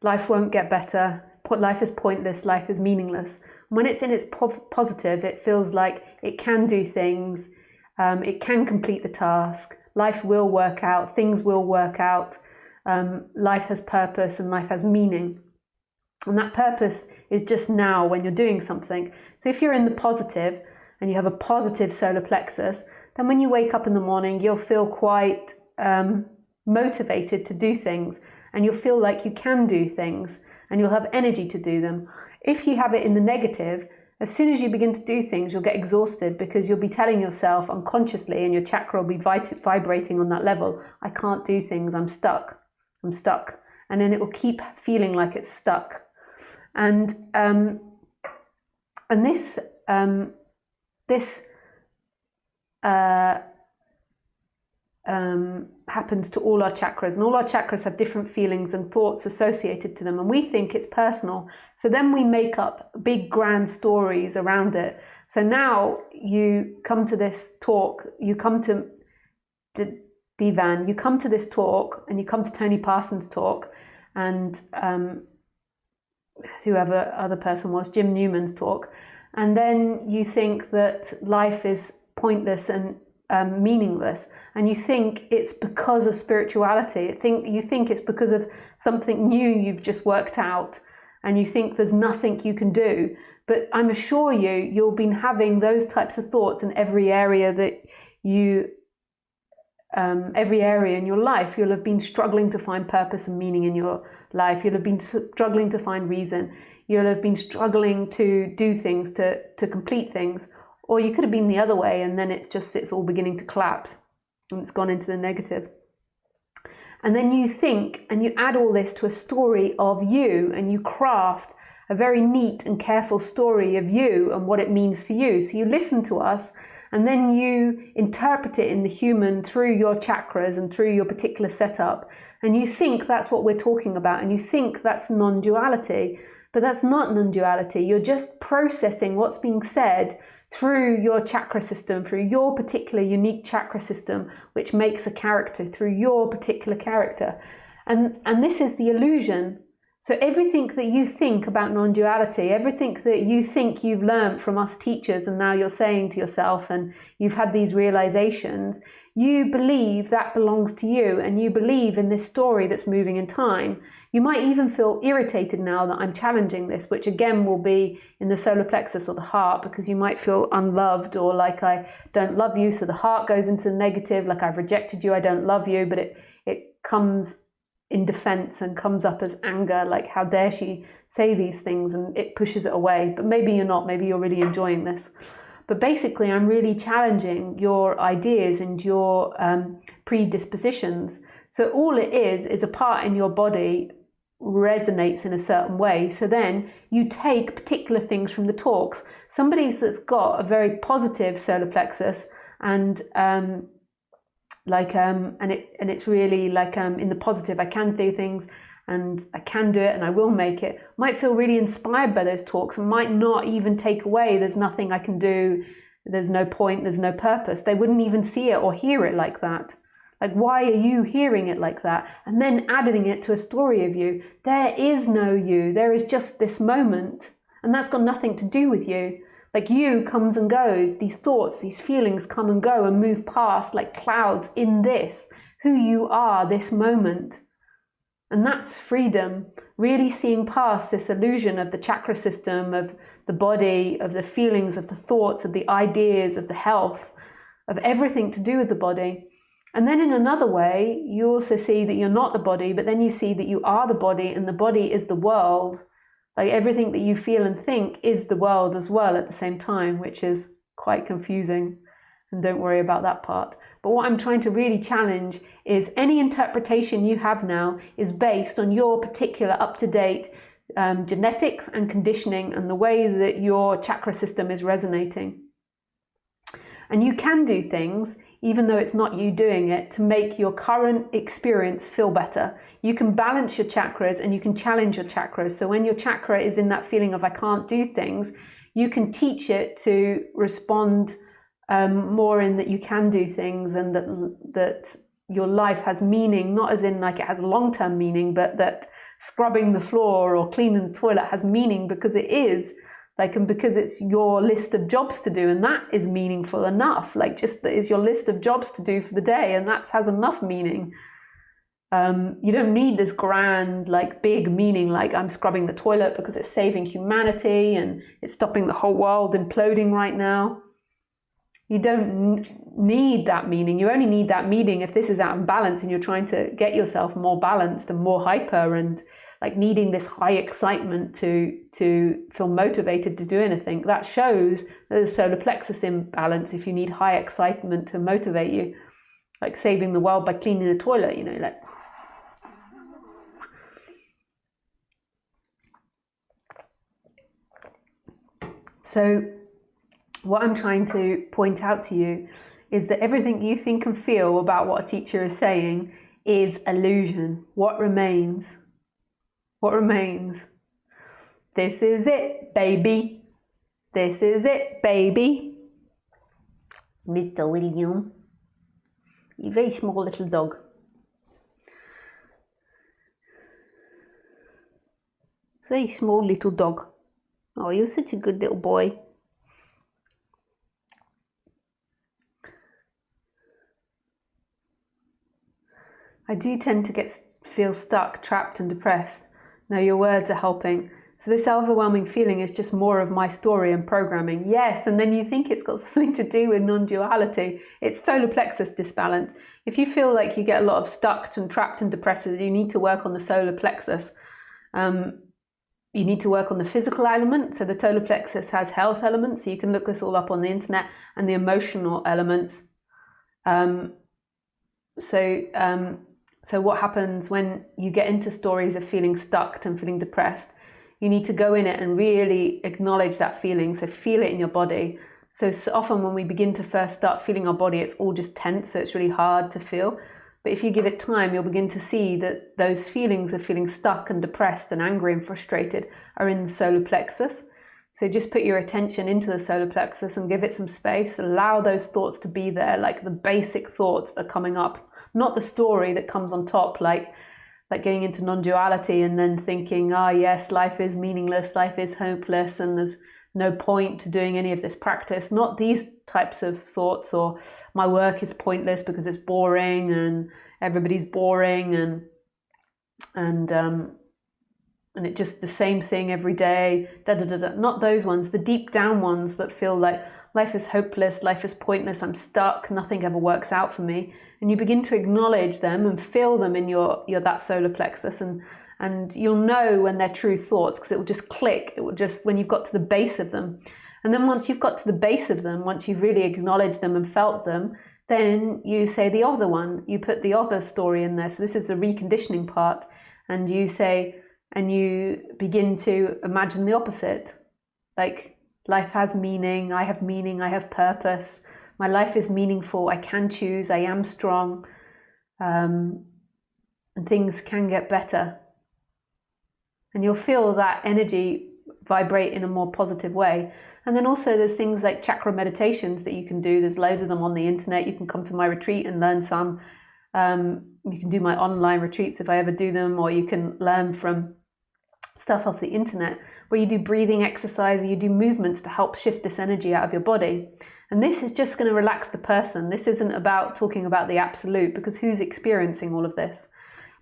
life won't get better, life is pointless, life is meaningless. When it's in its positive, it feels like it can do things, it can complete the task, life will work out, things will work out, life has purpose and life has meaning. And that purpose is just now when you're doing something. So if you're in the positive and you have a positive solar plexus, then when you wake up in the morning, you'll feel quite motivated to do things, and you'll feel like you can do things and you'll have energy to do them. If you have it in the negative, as soon as you begin to do things, you'll get exhausted because you'll be telling yourself unconsciously, and your chakra will be vibrating on that level, I can't do things, I'm stuck. And then it will keep feeling like it's stuck. And this happens to all our chakras, and all our chakras have different feelings and thoughts associated to them, and we think it's personal. So then we make up big grand stories around it. So now you come to this talk, you come to Divan, you come to this talk, and you come to Tony Parsons' talk, and whoever other person was, Jim Newman's talk, and then you think that life is pointless and meaningless, and you think it's because of spirituality. You think it's because of something new you've just worked out, and you think there's nothing you can do. But I'm assure you've been having those types of thoughts in every area that every area in your life. You'll have been struggling to find purpose and meaning in your life. You'll have been struggling to find reason. You'll have been struggling to do things, to complete things. Or you could have been the other way, and then it's all beginning to collapse and it's gone into the negative. And then you think, and you add all this to a story of you, and you craft a very neat and careful story of you and what it means for you. So you listen to us, and then you interpret it in the human through your chakras and through your particular setup. And you think that's what we're talking about, and you think that's non-duality. But that's not non-duality. You're just processing what's being said through your chakra system, through your particular unique chakra system, which makes a character, through your particular character. And this is the illusion. So everything that you think about non-duality, everything that you think you've learned from us teachers, and now you're saying to yourself, and you've had these realizations, you believe that belongs to you, and you believe in this story that's moving in time. You might even feel irritated now that I'm challenging this, which again will be in the solar plexus or the heart, because you might feel unloved, or like I don't love you. So the heart goes into the negative, like I've rejected you, I don't love you, but it comes in defense and comes up as anger, like how dare she say these things, and it pushes it away. But maybe you're not, maybe you're really enjoying this. But basically I'm really challenging your ideas and your predispositions. So all it is a part in your body resonates in a certain way. So then you take particular things from the talks. Somebody that's got a very positive solar plexus and it's really like in the positive, I can do things, and I can do it and I will make it, might feel really inspired by those talks and might not even take away, there's nothing I can do, there's no point, there's no purpose. They wouldn't even see it or hear it like that. Like, why are you hearing it like that? And then adding it to a story of you. There is no you, there is just this moment, and that's got nothing to do with you. Like, you comes and goes, these thoughts, these feelings come and go and move past like clouds in this, who you are, this moment. And that's freedom, really seeing past this illusion of the chakra system, of the body, of the feelings, of the thoughts, of the ideas, of the health, of everything to do with the body. And then in another way, you also see that you're not the body, but then you see that you are the body, and the body is the world. Like, everything that you feel and think is the world as well at the same time, which is quite confusing. And don't worry about that part. But what I'm trying to really challenge is any interpretation you have now is based on your particular up-to-date genetics and conditioning and the way that your chakra system is resonating. And you can do things, even though it's not you doing it, to make your current experience feel better. You can balance your chakras and you can challenge your chakras. So when your chakra is in that feeling of I can't do things, you can teach it to respond more in that you can do things, and that your life has meaning, not as in like it has a long-term meaning, but that scrubbing the floor or cleaning the toilet has meaning because it is. Like, and because it's your list of jobs to do, and that is meaningful enough. Like, just that is your list of jobs to do for the day, and that has enough meaning. You don't need this grand, like, big meaning, like I'm scrubbing the toilet because it's saving humanity and it's stopping the whole world imploding right now. You don't need that meaning. You only need that meaning if this is out of balance and you're trying to get yourself more balanced and more hyper, and like needing this high excitement to feel motivated to do anything. That shows that there's solar plexus imbalance if you need high excitement to motivate you. Like saving the world by cleaning the toilet, you know, like. So what I'm trying to point out to you is that everything you think and feel about what a teacher is saying is illusion. What remains? What remains? This is it, baby. This is it, baby. Mr. William. You're a very small little dog. Very small little dog. Oh, you're such a good little boy. I do tend to feel stuck, trapped and depressed. No, your words are helping. So this overwhelming feeling is just more of my story and programming. Yes, and then you think it's got something to do with non-duality. It's solar plexus disbalance. If you feel like you get a lot of stuck and trapped and depressed, you need to work on the solar plexus. You need to work on the physical element. So the solar plexus has health elements. So you can look this all up on the internet, and the emotional elements. So what happens when you get into stories of feeling stuck and feeling depressed? You need to go in it and really acknowledge that feeling. So feel it in your body. So often when we begin to first start feeling our body, it's all just tense. So it's really hard to feel. But if you give it time, you'll begin to see that those feelings of feeling stuck and depressed and angry and frustrated are in the solar plexus. So just put your attention into the solar plexus and give it some space. Allow those thoughts to be there, like the basic thoughts that are coming up, not the story that comes on top, like getting into non-duality and then thinking, yes, life is meaningless, life is hopeless, and there's no point to doing any of this practice. Not these types of thoughts, or my work is pointless because it's boring and everybody's boring and it's just the same thing every day. Not those ones, the deep down ones that feel like life is hopeless, life is pointless, I'm stuck, nothing ever works out for me. And you begin to acknowledge them and feel them in your that solar plexus, and you'll know when they're true thoughts, because it will just click. It will just, when you've got to the base of them. And then once you've got to the base of them, once you've really acknowledged them and felt them, then you say the other one, you put the other story in there. So this is the reconditioning part, and you say, and you begin to imagine the opposite. Like, life has meaning, I have purpose, my life is meaningful, I can choose, I am strong, and things can get better. And you'll feel that energy vibrate in a more positive way. And then also there's things like chakra meditations that you can do. There's loads of them on the internet. You can come to my retreat and learn some. You can do my online retreats if I ever do them, or you can learn from stuff off the internet where you do breathing exercise, or you do movements to help shift this energy out of your body. And this is just going to relax the person. This isn't about talking about the absolute, because who's experiencing all of this?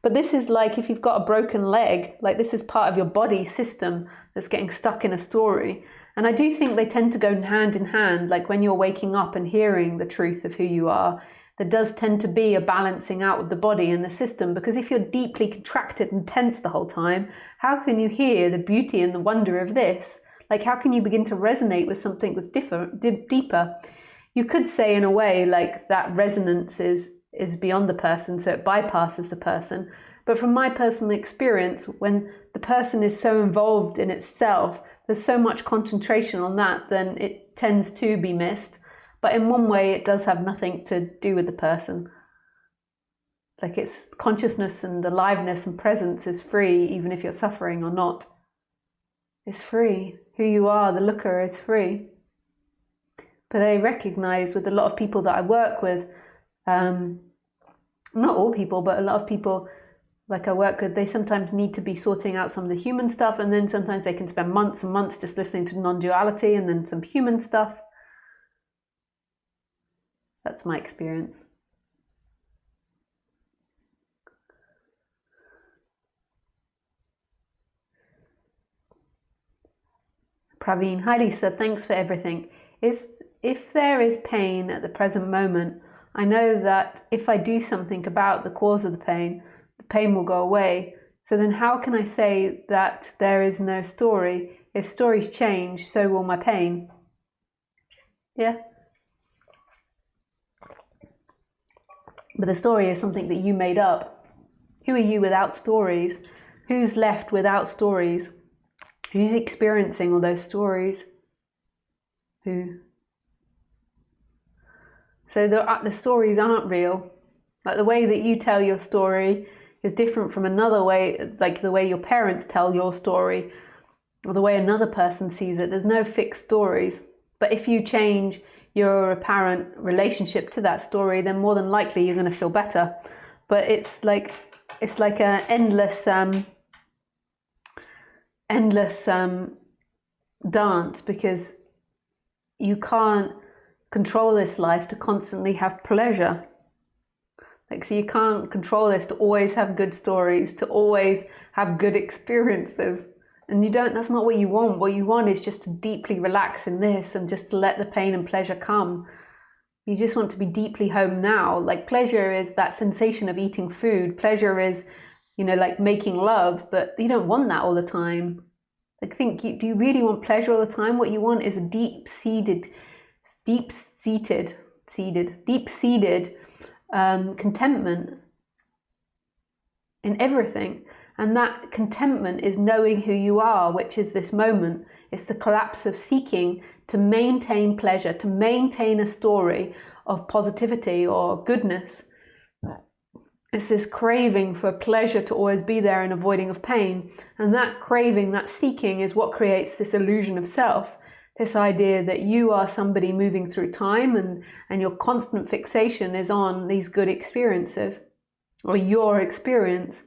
But this is like if you've got a broken leg, like this is part of your body system that's getting stuck in a story. And I do think they tend to go hand in hand, like when you're waking up and hearing the truth of who you are, there does tend to be a balancing out of the body and the system, because if you're deeply contracted and tense the whole time, how can you hear the beauty and the wonder of this? Like, how can you begin to resonate with something that's deeper? You could say in a way like that resonance is beyond the person, so it bypasses the person. But from my personal experience, when the person is so involved in itself, there's so much concentration on that, then it tends to be missed. But in one way, it does have nothing to do with the person. Like, it's consciousness and aliveness and presence is free, even if you're suffering or not. It's free. Who you are, the looker, is free. But I recognize with a lot of people that I work with, not all people, but a lot of people like I work with, they sometimes need to be sorting out some of the human stuff, and then sometimes they can spend months and months just listening to non-duality and then some human stuff. That's my experience. Praveen, hi Lisa, thanks for everything. If there is pain at the present moment, I know that if I do something about the cause of the pain will go away. So then how can I say that there is no story? If stories change, so will my pain. Yeah? But the story is something that you made up. Who are you without stories? Who's left without stories? Who's experiencing all those stories? Who? So the stories aren't real. Like the way that you tell your story is different from another way, like the way your parents tell your story, or the way another person sees it. There's no fixed stories. But if you change your apparent relationship to that story, then more than likely you're going to feel better. But it's like an endless dance, because you can't control this life to constantly have pleasure. Like, so you can't control this to always have good stories, to always have good experiences. And you don't, that's not what you want. What you want is just to deeply relax in this and just to let the pain and pleasure come. You just want to be deeply home now. Like, pleasure is that sensation of eating food. Pleasure is, like making love, but you don't want that all the time. Like, do you really want pleasure all the time? What you want is a deep-seated contentment in everything. And that contentment is knowing who you are, which is this moment. It's the collapse of seeking to maintain pleasure, to maintain a story of positivity or goodness. It's this craving for pleasure to always be there and avoiding of pain. And that craving, that seeking, is what creates this illusion of self. This idea that you are somebody moving through time, and your constant fixation is on these good experiences or your experience.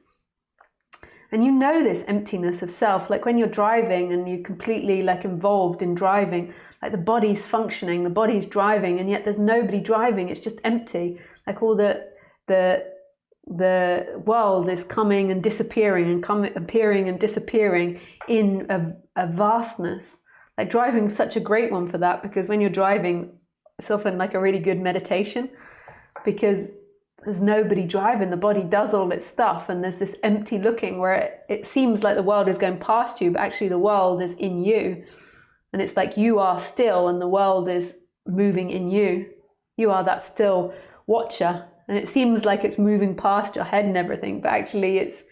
And you know this emptiness of self, like when you're driving and you're completely like involved in driving, like the body's functioning, the body's driving, and yet there's nobody driving, it's just empty. Like all the world is coming and disappearing and appearing and disappearing in a vastness. Like driving is such a great one for that, because when you're driving, it's often like a really good meditation, because there's nobody driving, the body does all its stuff, and there's this empty looking where it seems like the world is going past you, but actually the world is in you. And it's like you are still and the world is moving in you. You are that still watcher, and it seems like it's moving past your head and everything, but actually it's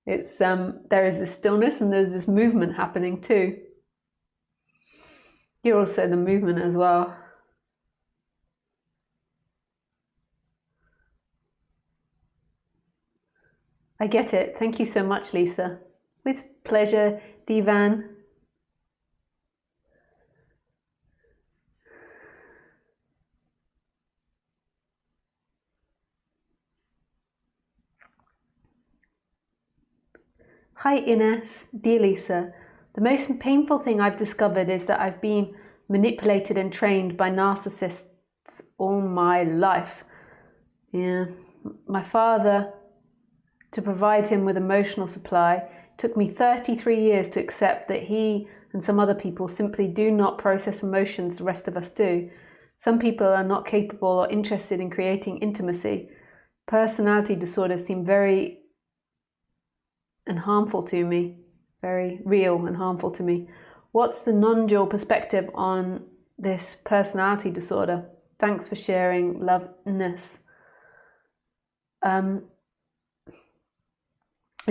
there is this stillness and there's this movement happening too. You're also the movement as well. I get it. Thank you so much, Lisa. With pleasure, Divan. Hi Ines, dear Lisa. The most painful thing I've discovered is that I've been manipulated and trained by narcissists all my life. Yeah, my father, to provide him with emotional supply, took me 33 years to accept that he and some other people simply do not process emotions the rest of us do. Some people are not capable or interested in creating intimacy. Personality disorders seem very and harmful to me, very real and harmful to me. What's the non-dual perspective on this personality disorder? Thanks for sharing, loveness. I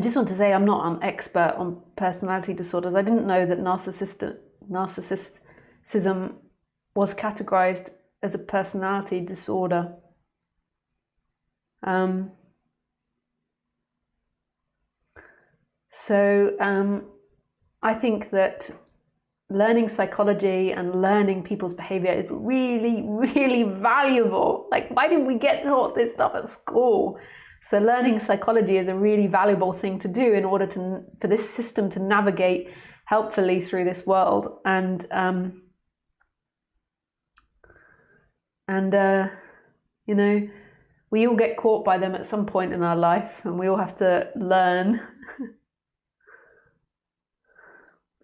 just want to say I'm not an expert on personality disorders. I didn't know that narcissism was categorized as a personality disorder. I think that learning psychology and learning people's behavior is really, really valuable. Like, why didn't we get taught this stuff at school? So learning psychology is a really valuable thing to do in order for this system to navigate helpfully through this world. And you know, we all get caught by them at some point in our life, and we all have to learn.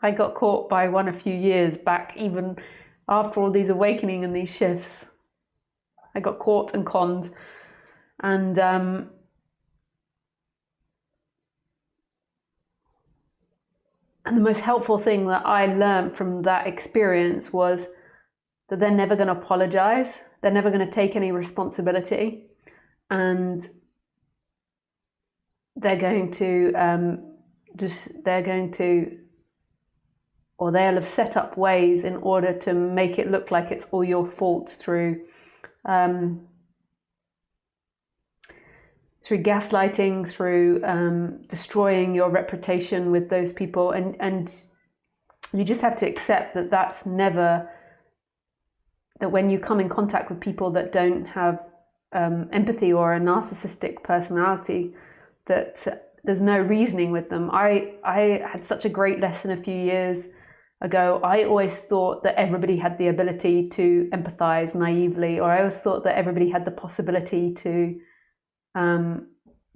I got caught by one a few years back, even after all these awakening and these shifts. I got caught and conned. And the most helpful thing that I learned from that experience was that they're never going to apologize. They're never going to take any responsibility. And they'll have set up ways in order to make it look like it's all your fault through gaslighting, through destroying your reputation with those people, and you just have to accept that that's never, that when you come in contact with people that don't have empathy or a narcissistic personality, that there's no reasoning with them. I had such a great lesson a few years ago. I always thought that everybody had the ability to empathize naively, or I always thought that everybody had the possibility to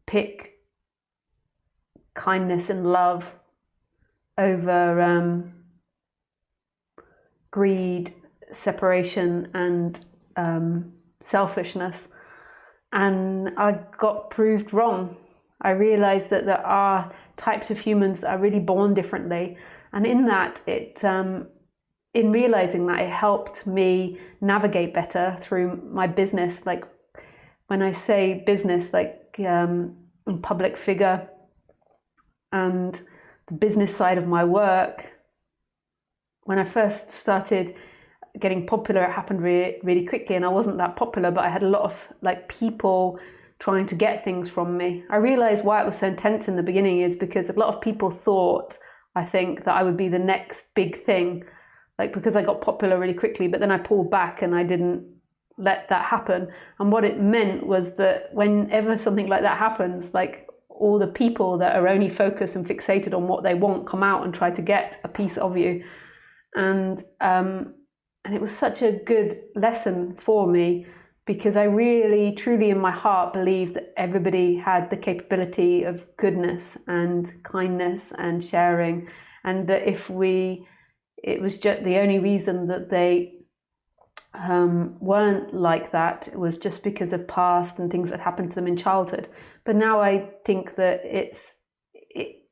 pick kindness and love over greed, separation, and selfishness. And I got proved wrong. I realized that there are types of humans that are really born differently. And in that, in realizing that, it helped me navigate better through my business. Like, when I say business, like public figure and the business side of my work, when I first started getting popular, it happened really, really quickly, and I wasn't that popular, but I had a lot of people trying to get things from me. I realized why it was so intense in the beginning is because a lot of people thought, I think, that I would be the next big thing, because I got popular really quickly, but then I pulled back and I didn't let that happen. And what it meant was that whenever something like that happens, all the people that are only focused and fixated on what they want come out and try to get a piece of you. And it was such a good lesson for me, because I really, truly in my heart believed that everybody had the capability of goodness and kindness and sharing, and that it was just the only reason that they weren't like that, it was just because of past and things that happened to them in childhood. But now I think that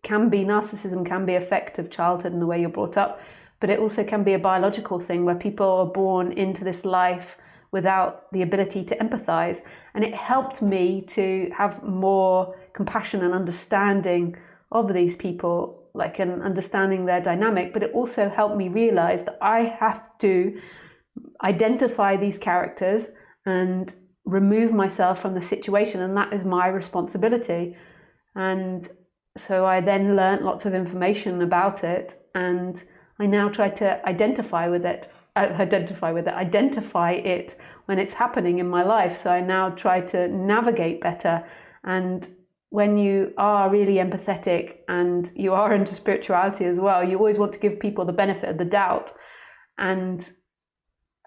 narcissism can be effect of childhood and the way you're brought up, but it also can be a biological thing where people are born into this life without the ability to empathize. And it helped me to have more compassion and understanding of these people, and understanding their dynamic. But it also helped me realize that I have to identify these characters and remove myself from the situation, and that is my responsibility. And so I then learnt lots of information about it, and I now try to identify it when it's happening in my life. So I now try to navigate better. And when you are really empathetic and you are into spirituality as well, you always want to give people the benefit of the doubt. And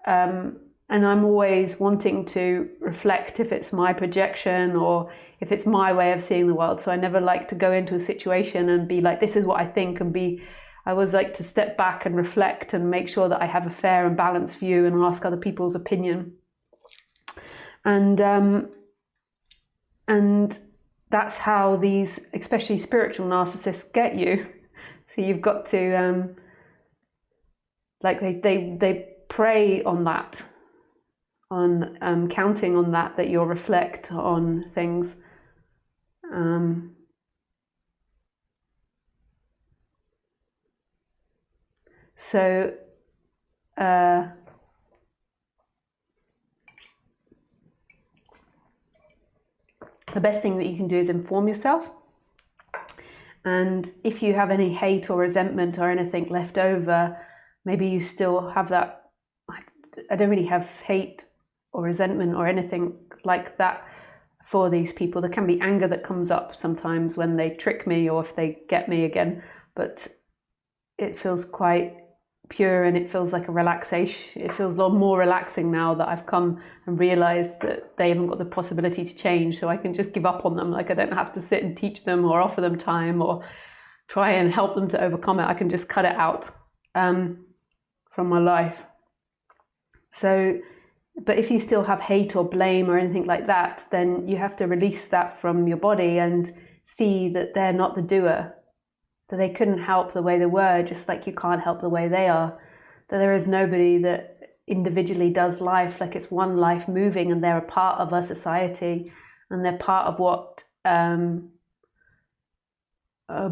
I'm always wanting to reflect if it's my projection or if it's my way of seeing the world. So I never like to go into a situation and be like, this is what I think, I always like to step back and reflect and make sure that I have a fair and balanced view and ask other people's opinion. And that's how these, especially spiritual narcissists, get you. So you've got to, they prey on that, on counting on that you'll reflect on things. So the best thing that you can do is inform yourself. And if you have any hate or resentment or anything left over, maybe you still have that. I don't really have hate or resentment or anything like that for these people. There can be anger that comes up sometimes when they trick me or if they get me again, but it feels quite pure and it feels like a relaxation. It feels a lot more relaxing now that I've come and realized that they haven't got the possibility to change, so I can just give up on them. Like, I don't have to sit and teach them or offer them time or try and help them to overcome it. I can just cut it out from my life. So, but if you still have hate or blame or anything like that, then you have to release that from your body and see that they're not the doer, that they couldn't help the way they were, just like you can't help the way they are, that there is nobody that individually does life, like it's one life moving, and they're a part of our society, and they're part of what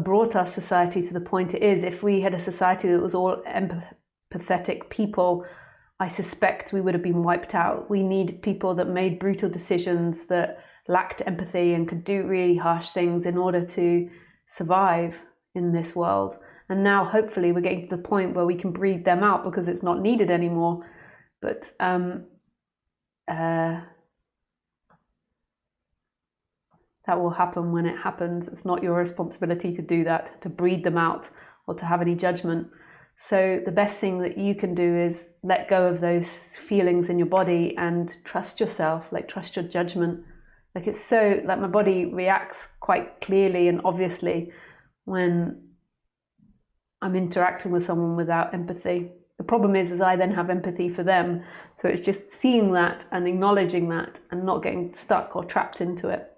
brought our society to the point it is. If we had a society that was all empathetic people, I suspect we would have been wiped out. We needed people that made brutal decisions, that lacked empathy and could do really harsh things in order to survive in this world. And now hopefully we're getting to the point where we can breed them out because it's not needed anymore. But that will happen when it happens. It's not your responsibility to do that, to breed them out or to have any judgment. So the best thing that you can do is let go of those feelings in your body and trust yourself, like trust your judgment. Like, it's so, like, my body reacts quite clearly and obviously when I'm interacting with someone without empathy. The problem is I then have empathy for them. So it's just seeing that and acknowledging that and not getting stuck or trapped into it.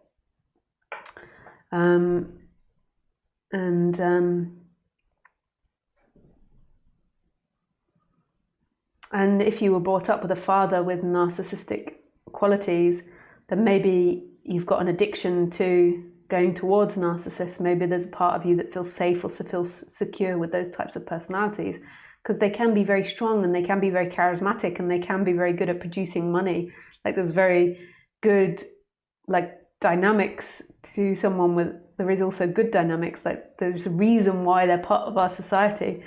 And if you were brought up with a father with narcissistic qualities, then maybe you've got an addiction to going towards narcissists. Maybe there's a part of you that feels safe or feels secure with those types of personalities, because they can be very strong and they can be very charismatic and they can be very good at producing money. Like, there's very good, like, dynamics to someone with, there is also good dynamics. Like, there's a reason why they're part of our society.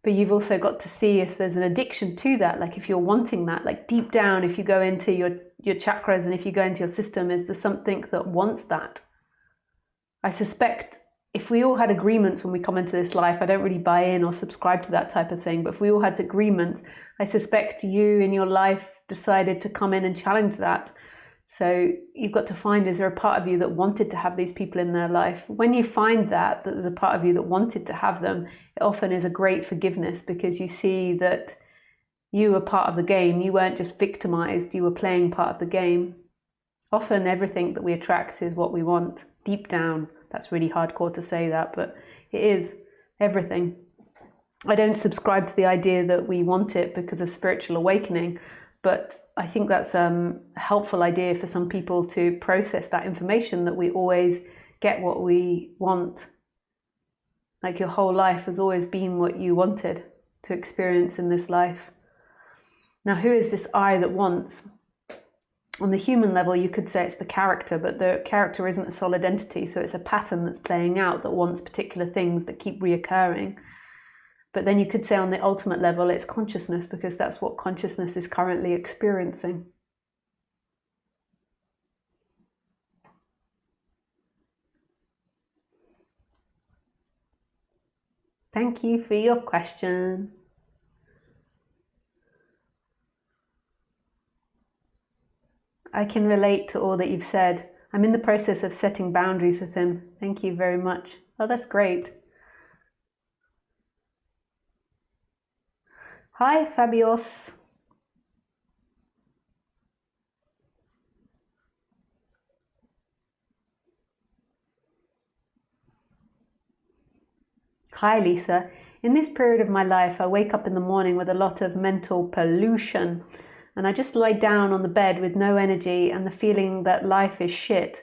But you've also got to see if there's an addiction to that. Like, if you're wanting that, like deep down, if you go into your chakras and if you go into your system, is there something that wants that? I suspect if we all had agreements when we come into this life, I don't really buy in or subscribe to that type of thing, but if we all had agreements, I suspect you in your life decided to come in and challenge that. So you've got to find, is there a part of you that wanted to have these people in their life? When you find that there's a part of you that wanted to have them, it often is a great forgiveness, because you see that you were part of the game. You weren't just victimized, you were playing part of the game. Often everything that we attract is what we want deep down. That's really hardcore to say that, but it is everything. I don't subscribe to the idea that we want it because of spiritual awakening, but I think that's a helpful idea for some people to process that information, that we always get what we want. Like, your whole life has always been what you wanted to experience in this life. Now, who is this I that wants? on the human level, you could say it's the character, but the character isn't a solid entity, so it's a pattern that's playing out that wants particular things that keep reoccurring. But then you could say on the ultimate level, it's consciousness, because that's what consciousness is currently experiencing. Thank you for your question. I can relate to all that you've said. I'm in the process of setting boundaries with him. Thank you very much. Oh, that's great. Hi, Fabios. Hi, Lisa. In this period of my life, I wake up in the morning with a lot of mental pollution, and I just lie down on the bed with no energy and the feeling that life is shit.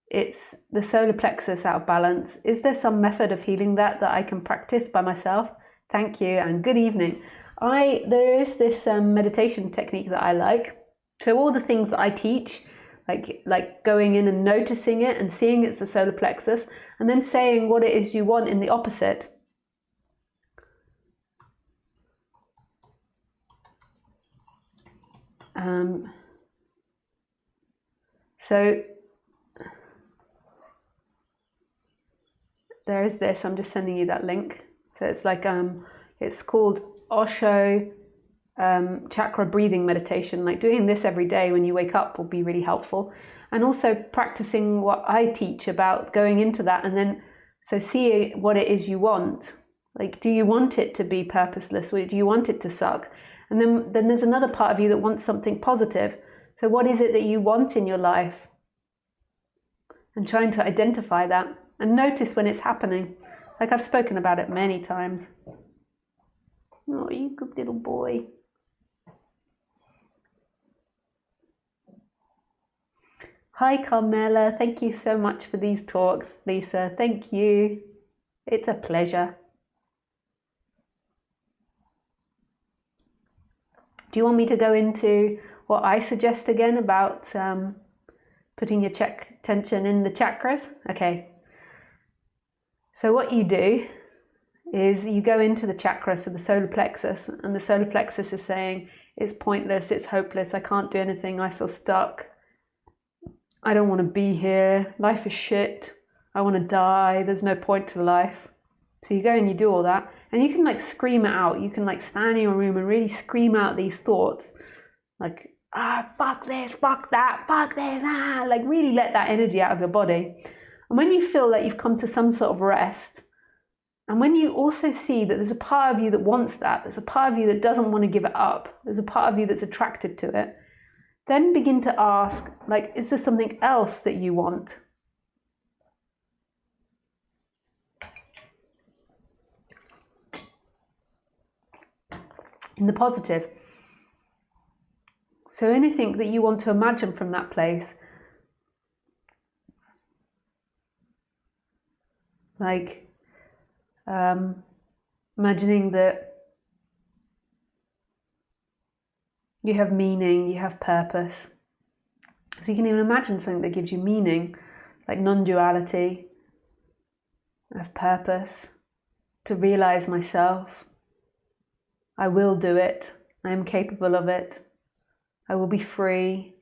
It's the solar plexus out of balance. Is there some method of healing that I can practice by myself? Thank you and good evening. There is this meditation technique that I like. So all the things that I teach, like going in and noticing it and seeing it's the solar plexus, and then saying what it is you want in the opposite. So there is this, I'm just sending you that link. So it's like, it's called Osho chakra breathing meditation. Like doing this every day when you wake up will be really helpful. And also practicing what I teach about going into that, and then, so see what it is you want. Like, do you want it to be purposeless, or do you want it to suck? And then there's another part of you that wants something positive. So what is it that you want in your life? And trying to identify that and notice when it's happening. Like I've spoken about it many times. Oh, you good little boy. Hi, Carmela. Thank you so much for these talks, Lisa. Thank you. It's a pleasure. Do you want me to go into what I suggest again about putting your attention in the chakras? Okay. So what you do is you go into the chakras, so the solar plexus, and the solar plexus is saying, it's pointless, it's hopeless, I can't do anything, I feel stuck, I don't want to be here, life is shit, I want to die, there's no point to life. So you go and you do all that, and you can like scream it out. You can like stand in your room and really scream out these thoughts, like, fuck this, fuck that, fuck this, like really let that energy out of your body. And when you feel that you've come to some sort of rest, and when you also see that there's a part of you that wants that, there's a part of you that doesn't want to give it up, there's a part of you that's attracted to it, then begin to ask, like, is there something else that you want? In the positive. So anything that you want to imagine from that place, like imagining that you have meaning, you have purpose. So you can even imagine something that gives you meaning, like non-duality. I have purpose to realize myself. I will do it. I am capable of it. I will be free.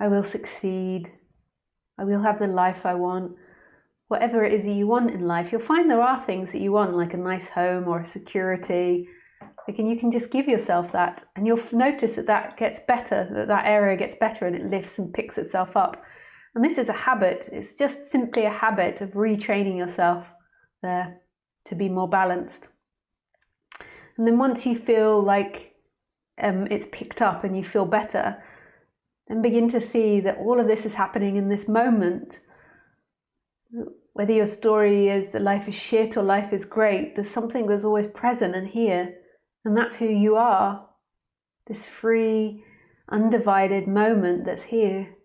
I will succeed. I will have the life I want. Whatever it is that you want in life, you'll find there are things that you want, like a nice home or a security. Like, and you can just give yourself that, and you'll notice that that gets better, that area gets better, and it lifts and picks itself up. And this is a habit. It's just simply a habit of retraining yourself there to be more balanced. And then once you feel like it's picked up and you feel better, then begin to see that all of this is happening in this moment. Whether your story is that life is shit or life is great, there's something that's always present and here. And that's who you are. This free, undivided moment that's here.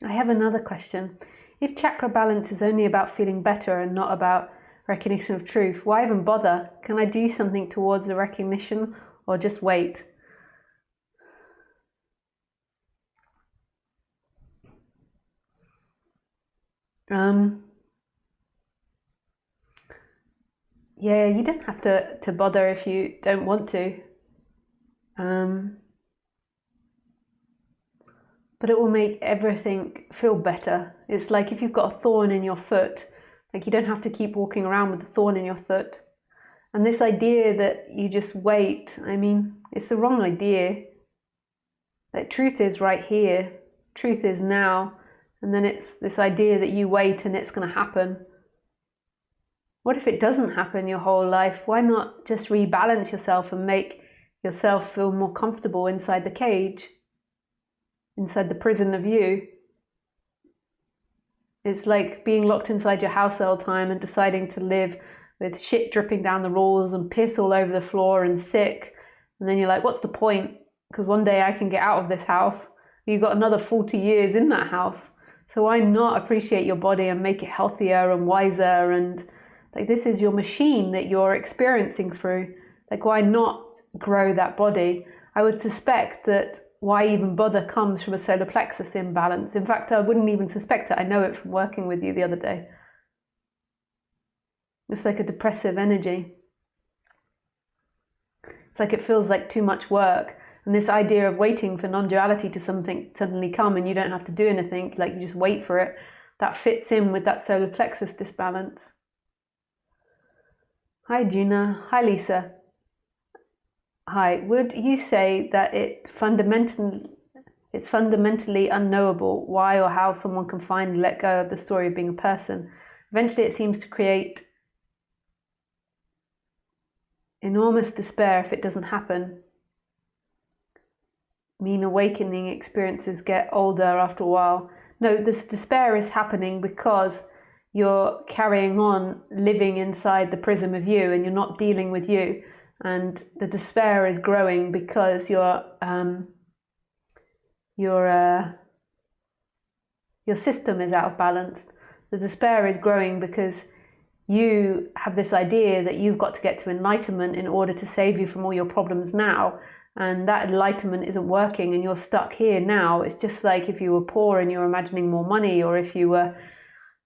I have another question. If chakra balance is only about feeling better and not about recognition of truth, why even bother? Can I do something towards the recognition or just wait? Yeah, you don't have to bother if you don't want to. But it will make everything feel better. It's like if you've got a thorn in your foot, like you don't have to keep walking around with a thorn in your foot. And this idea that you just wait, I mean, it's the wrong idea. Like truth is right here, truth is now, and then it's this idea that you wait and it's going to happen. What if it doesn't happen your whole life? Why not just rebalance yourself and make yourself feel more comfortable inside the cage, inside the prison of you? It's like being locked inside your house all the time and deciding to live with shit dripping down the walls and piss all over the floor and sick. And then you're like, what's the point? Because one day I can get out of this house. You've got another 40 years in that house. So why not appreciate your body and make it healthier and wiser? And like, this is your machine that you're experiencing through. Like, why not grow that body? I would suspect that why even bother comes from a solar plexus imbalance. In fact, I wouldn't even suspect it. I know it from working with you the other day. It's like a depressive energy. It's like it feels like too much work. And this idea of waiting for non-duality to something suddenly come and you don't have to do anything, like you just wait for it, that fits in with that solar plexus disbalance. Hi Gina. Hi Lisa. Hi. Would you say that it's fundamentally unknowable why or how someone can finally let go of the story of being a person? Eventually it seems to create enormous despair if it doesn't happen. Mean awakening experiences get older after a while. No, this despair is happening because you're carrying on living inside the prism of you and you're not dealing with you. And the despair is growing because your system is out of balance. The despair is growing because you have this idea that you've got to get to enlightenment in order to save you from all your problems now. And that enlightenment isn't working and you're stuck here now. It's just like if you were poor and you're imagining more money, or if you were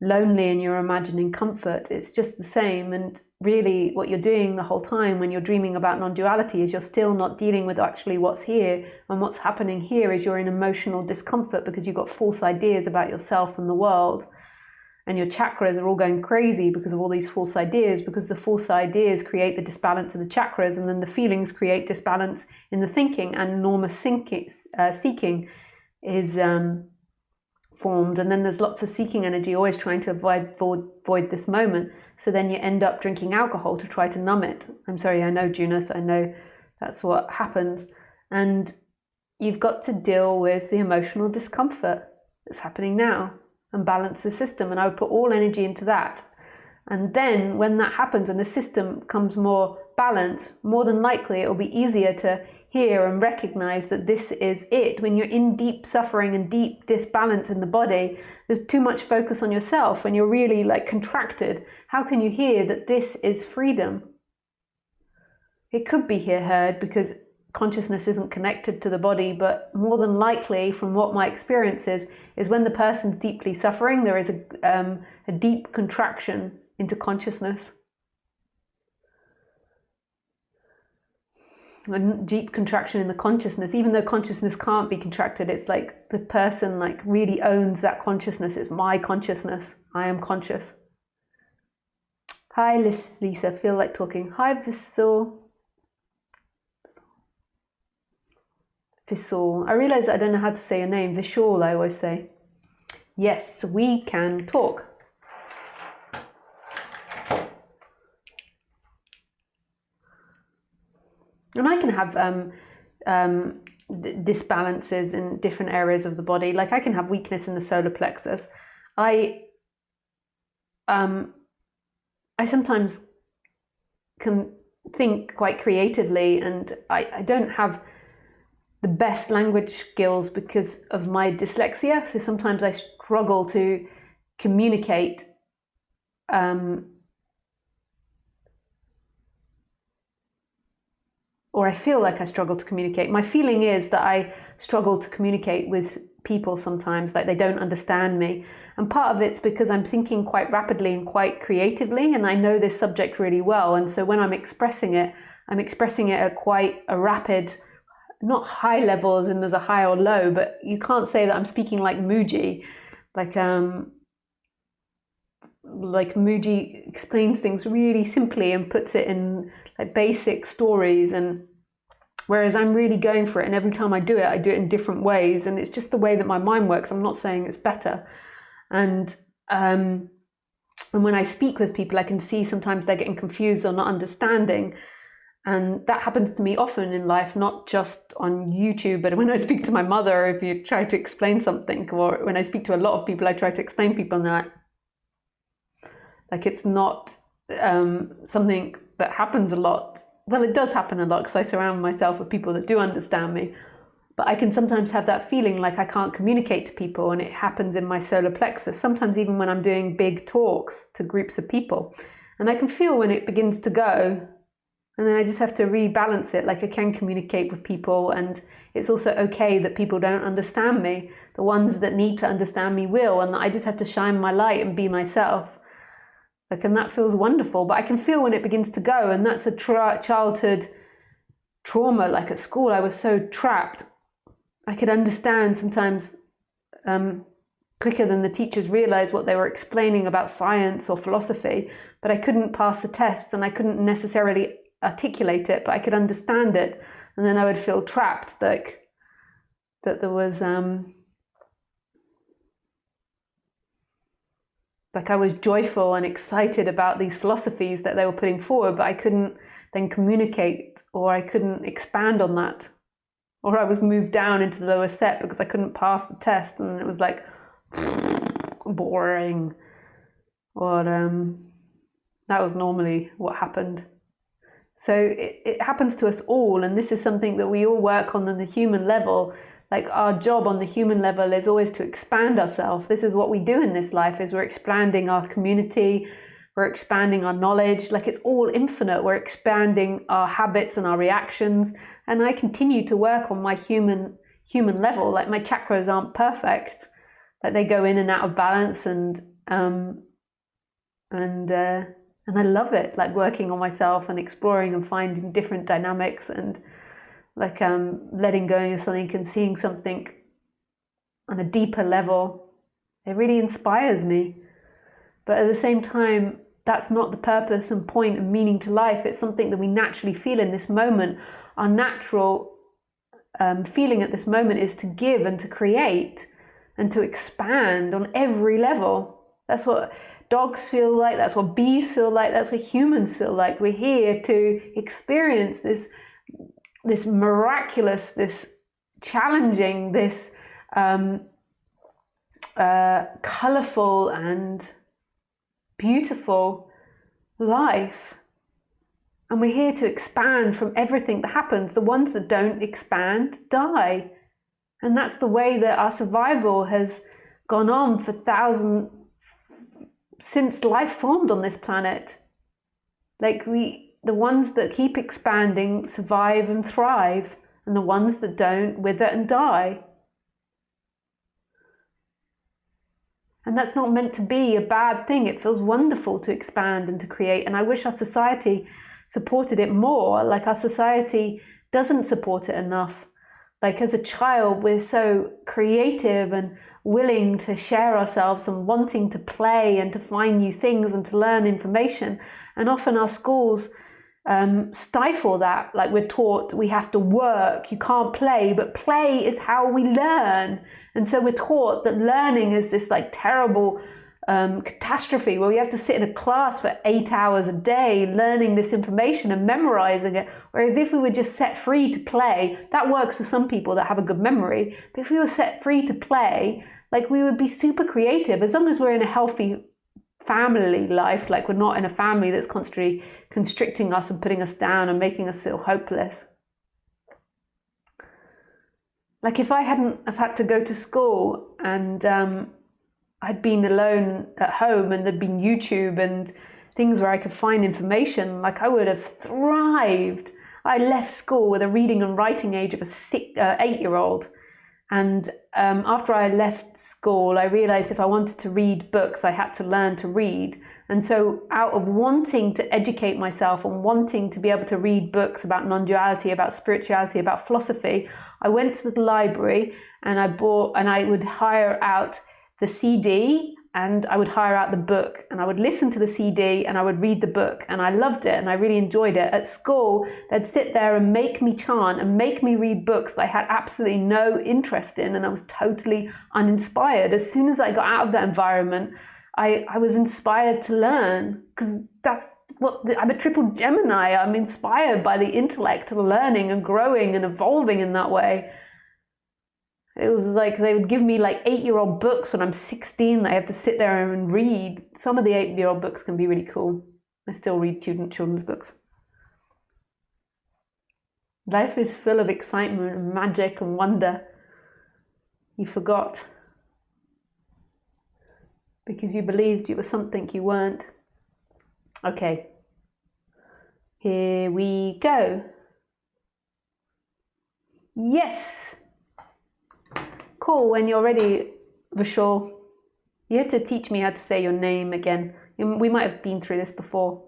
lonely and you're imagining comfort. It's just the same. And really what you're doing the whole time when you're dreaming about non-duality is you're still not dealing with actually what's here. And what's happening here is you're in emotional discomfort because you've got false ideas about yourself and the world. And your chakras are all going crazy because of all these false ideas, because the false ideas create the disbalance of the chakras, and then the feelings create disbalance in the thinking, and enormous seeking is formed. And then there's lots of seeking energy, always trying to avoid this moment. So then you end up drinking alcohol to try to numb it. I'm sorry, I know, Junus, I know that's what happens. And you've got to deal with the emotional discomfort that's happening now and balance the system. And I would put all energy into that. And then when that happens, when the system becomes more balanced, more than likely it will be easier to hear and recognize that this is it. When you're in deep suffering and deep disbalance in the body, there's too much focus on yourself. When you're really like contracted, how can you hear that this is freedom? It could be heard because consciousness isn't connected to the body, but more than likely, from what my experience is when the person's deeply suffering, there is a deep contraction into consciousness. A deep contraction in the consciousness, even though consciousness can't be contracted. It's like the person like really owns that consciousness. It's my consciousness. I am conscious. Hi, Lisa. Feel like talking. Hi, Vissal. Vishal. I realize I don't know how to say your name. Vishal, I always say. Yes, we can talk. And I can have disbalances in different areas of the body. Like I can have weakness in the solar plexus. I sometimes can think quite creatively, and I don't have the best language skills because of my dyslexia. So sometimes I struggle to communicate or I feel like I struggle to communicate. My feeling is that I struggle to communicate with people sometimes, like they don't understand me. And part of it's because I'm thinking quite rapidly and quite creatively, and I know this subject really well. And so when I'm expressing it at quite a rapid, not high level as in there's a high or low, but you can't say that I'm speaking like Muji. Like Muji explains things really simply and puts it in like basic stories, and whereas I'm really going for it, and every time I do it in different ways, and it's just the way that my mind works. I'm not saying it's better. And when I speak with people, I can see sometimes they're getting confused or not understanding. And that happens to me often in life, not just on YouTube, but when I speak to my mother, if you try to explain something, or when I speak to a lot of people, I try to explain people, and they're like it's not something that happens a lot. Well, it does happen a lot because I surround myself with people that do understand me. But I can sometimes have that feeling like I can't communicate to people, and it happens in my solar plexus, sometimes even when I'm doing big talks to groups of people. And I can feel when it begins to go, and then I just have to rebalance it. Like I can communicate with people, and it's also okay that people don't understand me. The ones that need to understand me will, and I just have to shine my light and be myself. Like, and that feels wonderful. But I can feel when it begins to go, and that's a childhood trauma. Like at school, I was so trapped. I could understand sometimes quicker than the teachers realized what they were explaining about science or philosophy, but I couldn't pass the tests, and I couldn't necessarily articulate it, but I could understand it. And then I would feel trapped, like that there was like I was joyful and excited about these philosophies that they were putting forward, but I couldn't then communicate, or I couldn't expand on that, or I was moved down into the lower set because I couldn't pass the test, and it was like boring. Or that was normally what happened. So it happens to us all, and this is something that we all work on the human level. Like our job on the human level is always to expand ourselves. This is what we do in this life, is we're expanding our community, we're expanding our knowledge. Like it's all infinite. We're expanding our habits and our reactions. And I continue to work on my human level. Like my chakras aren't perfect. Like they go in and out of balance, and I love it, like working on myself and exploring and finding different dynamics, and like letting go of something and seeing something on a deeper level. It really inspires me. But at the same time, that's not the purpose and point and meaning to life. It's something that we naturally feel in this moment. Our natural feeling at this moment is to give and to create and to expand on every level. That's what dogs feel like, that's what bees feel like, that's what humans feel like. We're here to experience this miraculous, this challenging, this colorful and beautiful life. And we're here to expand from everything that happens. The ones that don't expand die. And that's the way that our survival has gone on for thousands, since life formed on this planet. Like the ones that keep expanding survive and thrive, and the ones that don't wither and die. And that's not meant to be a bad thing. It feels wonderful to expand and to create. And I wish our society supported it more. Like our society doesn't support it enough. Like as a child, we're so creative and willing to share ourselves and wanting to play and to find new things and to learn information. And often our schools stifle that. Like we're taught we have to work, you can't play, but play is how we learn. And so we're taught that learning is this like terrible catastrophe where we have to sit in a class for 8 hours a day learning this information and memorizing it. Whereas if we were just set free to play, that works for some people that have a good memory. But if we were set free to play, like we would be super creative, as long as we're in a healthy family life. Like we're not in a family that's constantly constricting us and putting us down and making us feel hopeless. like if I hadn't have had to go to school and I'd been alone at home and there'd been YouTube and things where I could find information, like I would have thrived. I left school with a reading and writing age of a 8-year-old. And after I left school, I realized if I wanted to read books, I had to learn to read. And so out of wanting to educate myself and wanting to be able to read books about non-duality, about spirituality, about philosophy, I went to the library and I would hire out the CD and I would hire out the book, and I would listen to the CD and I would read the book, and I loved it and I really enjoyed it. At school, they'd sit there and make me chant and make me read books that I had absolutely no interest in, and I was totally uninspired. As soon as I got out of that environment, I was inspired to learn, because I'm a triple Gemini. I'm inspired by the intellect of learning and growing and evolving in that way. It was like they would give me like 8-year-old books when I'm 16 that I have to sit there and read. Some of the 8-year-old books can be really cool. I still read children's books. Life is full of excitement and magic and wonder. You forgot because you believed you were something you weren't. Okay, here we go. Yes. Cool, when you're ready, Vishal. You have to teach me how to say your name again. We might have been through this before.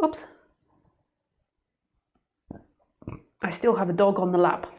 Oops. I still have a dog on the lap.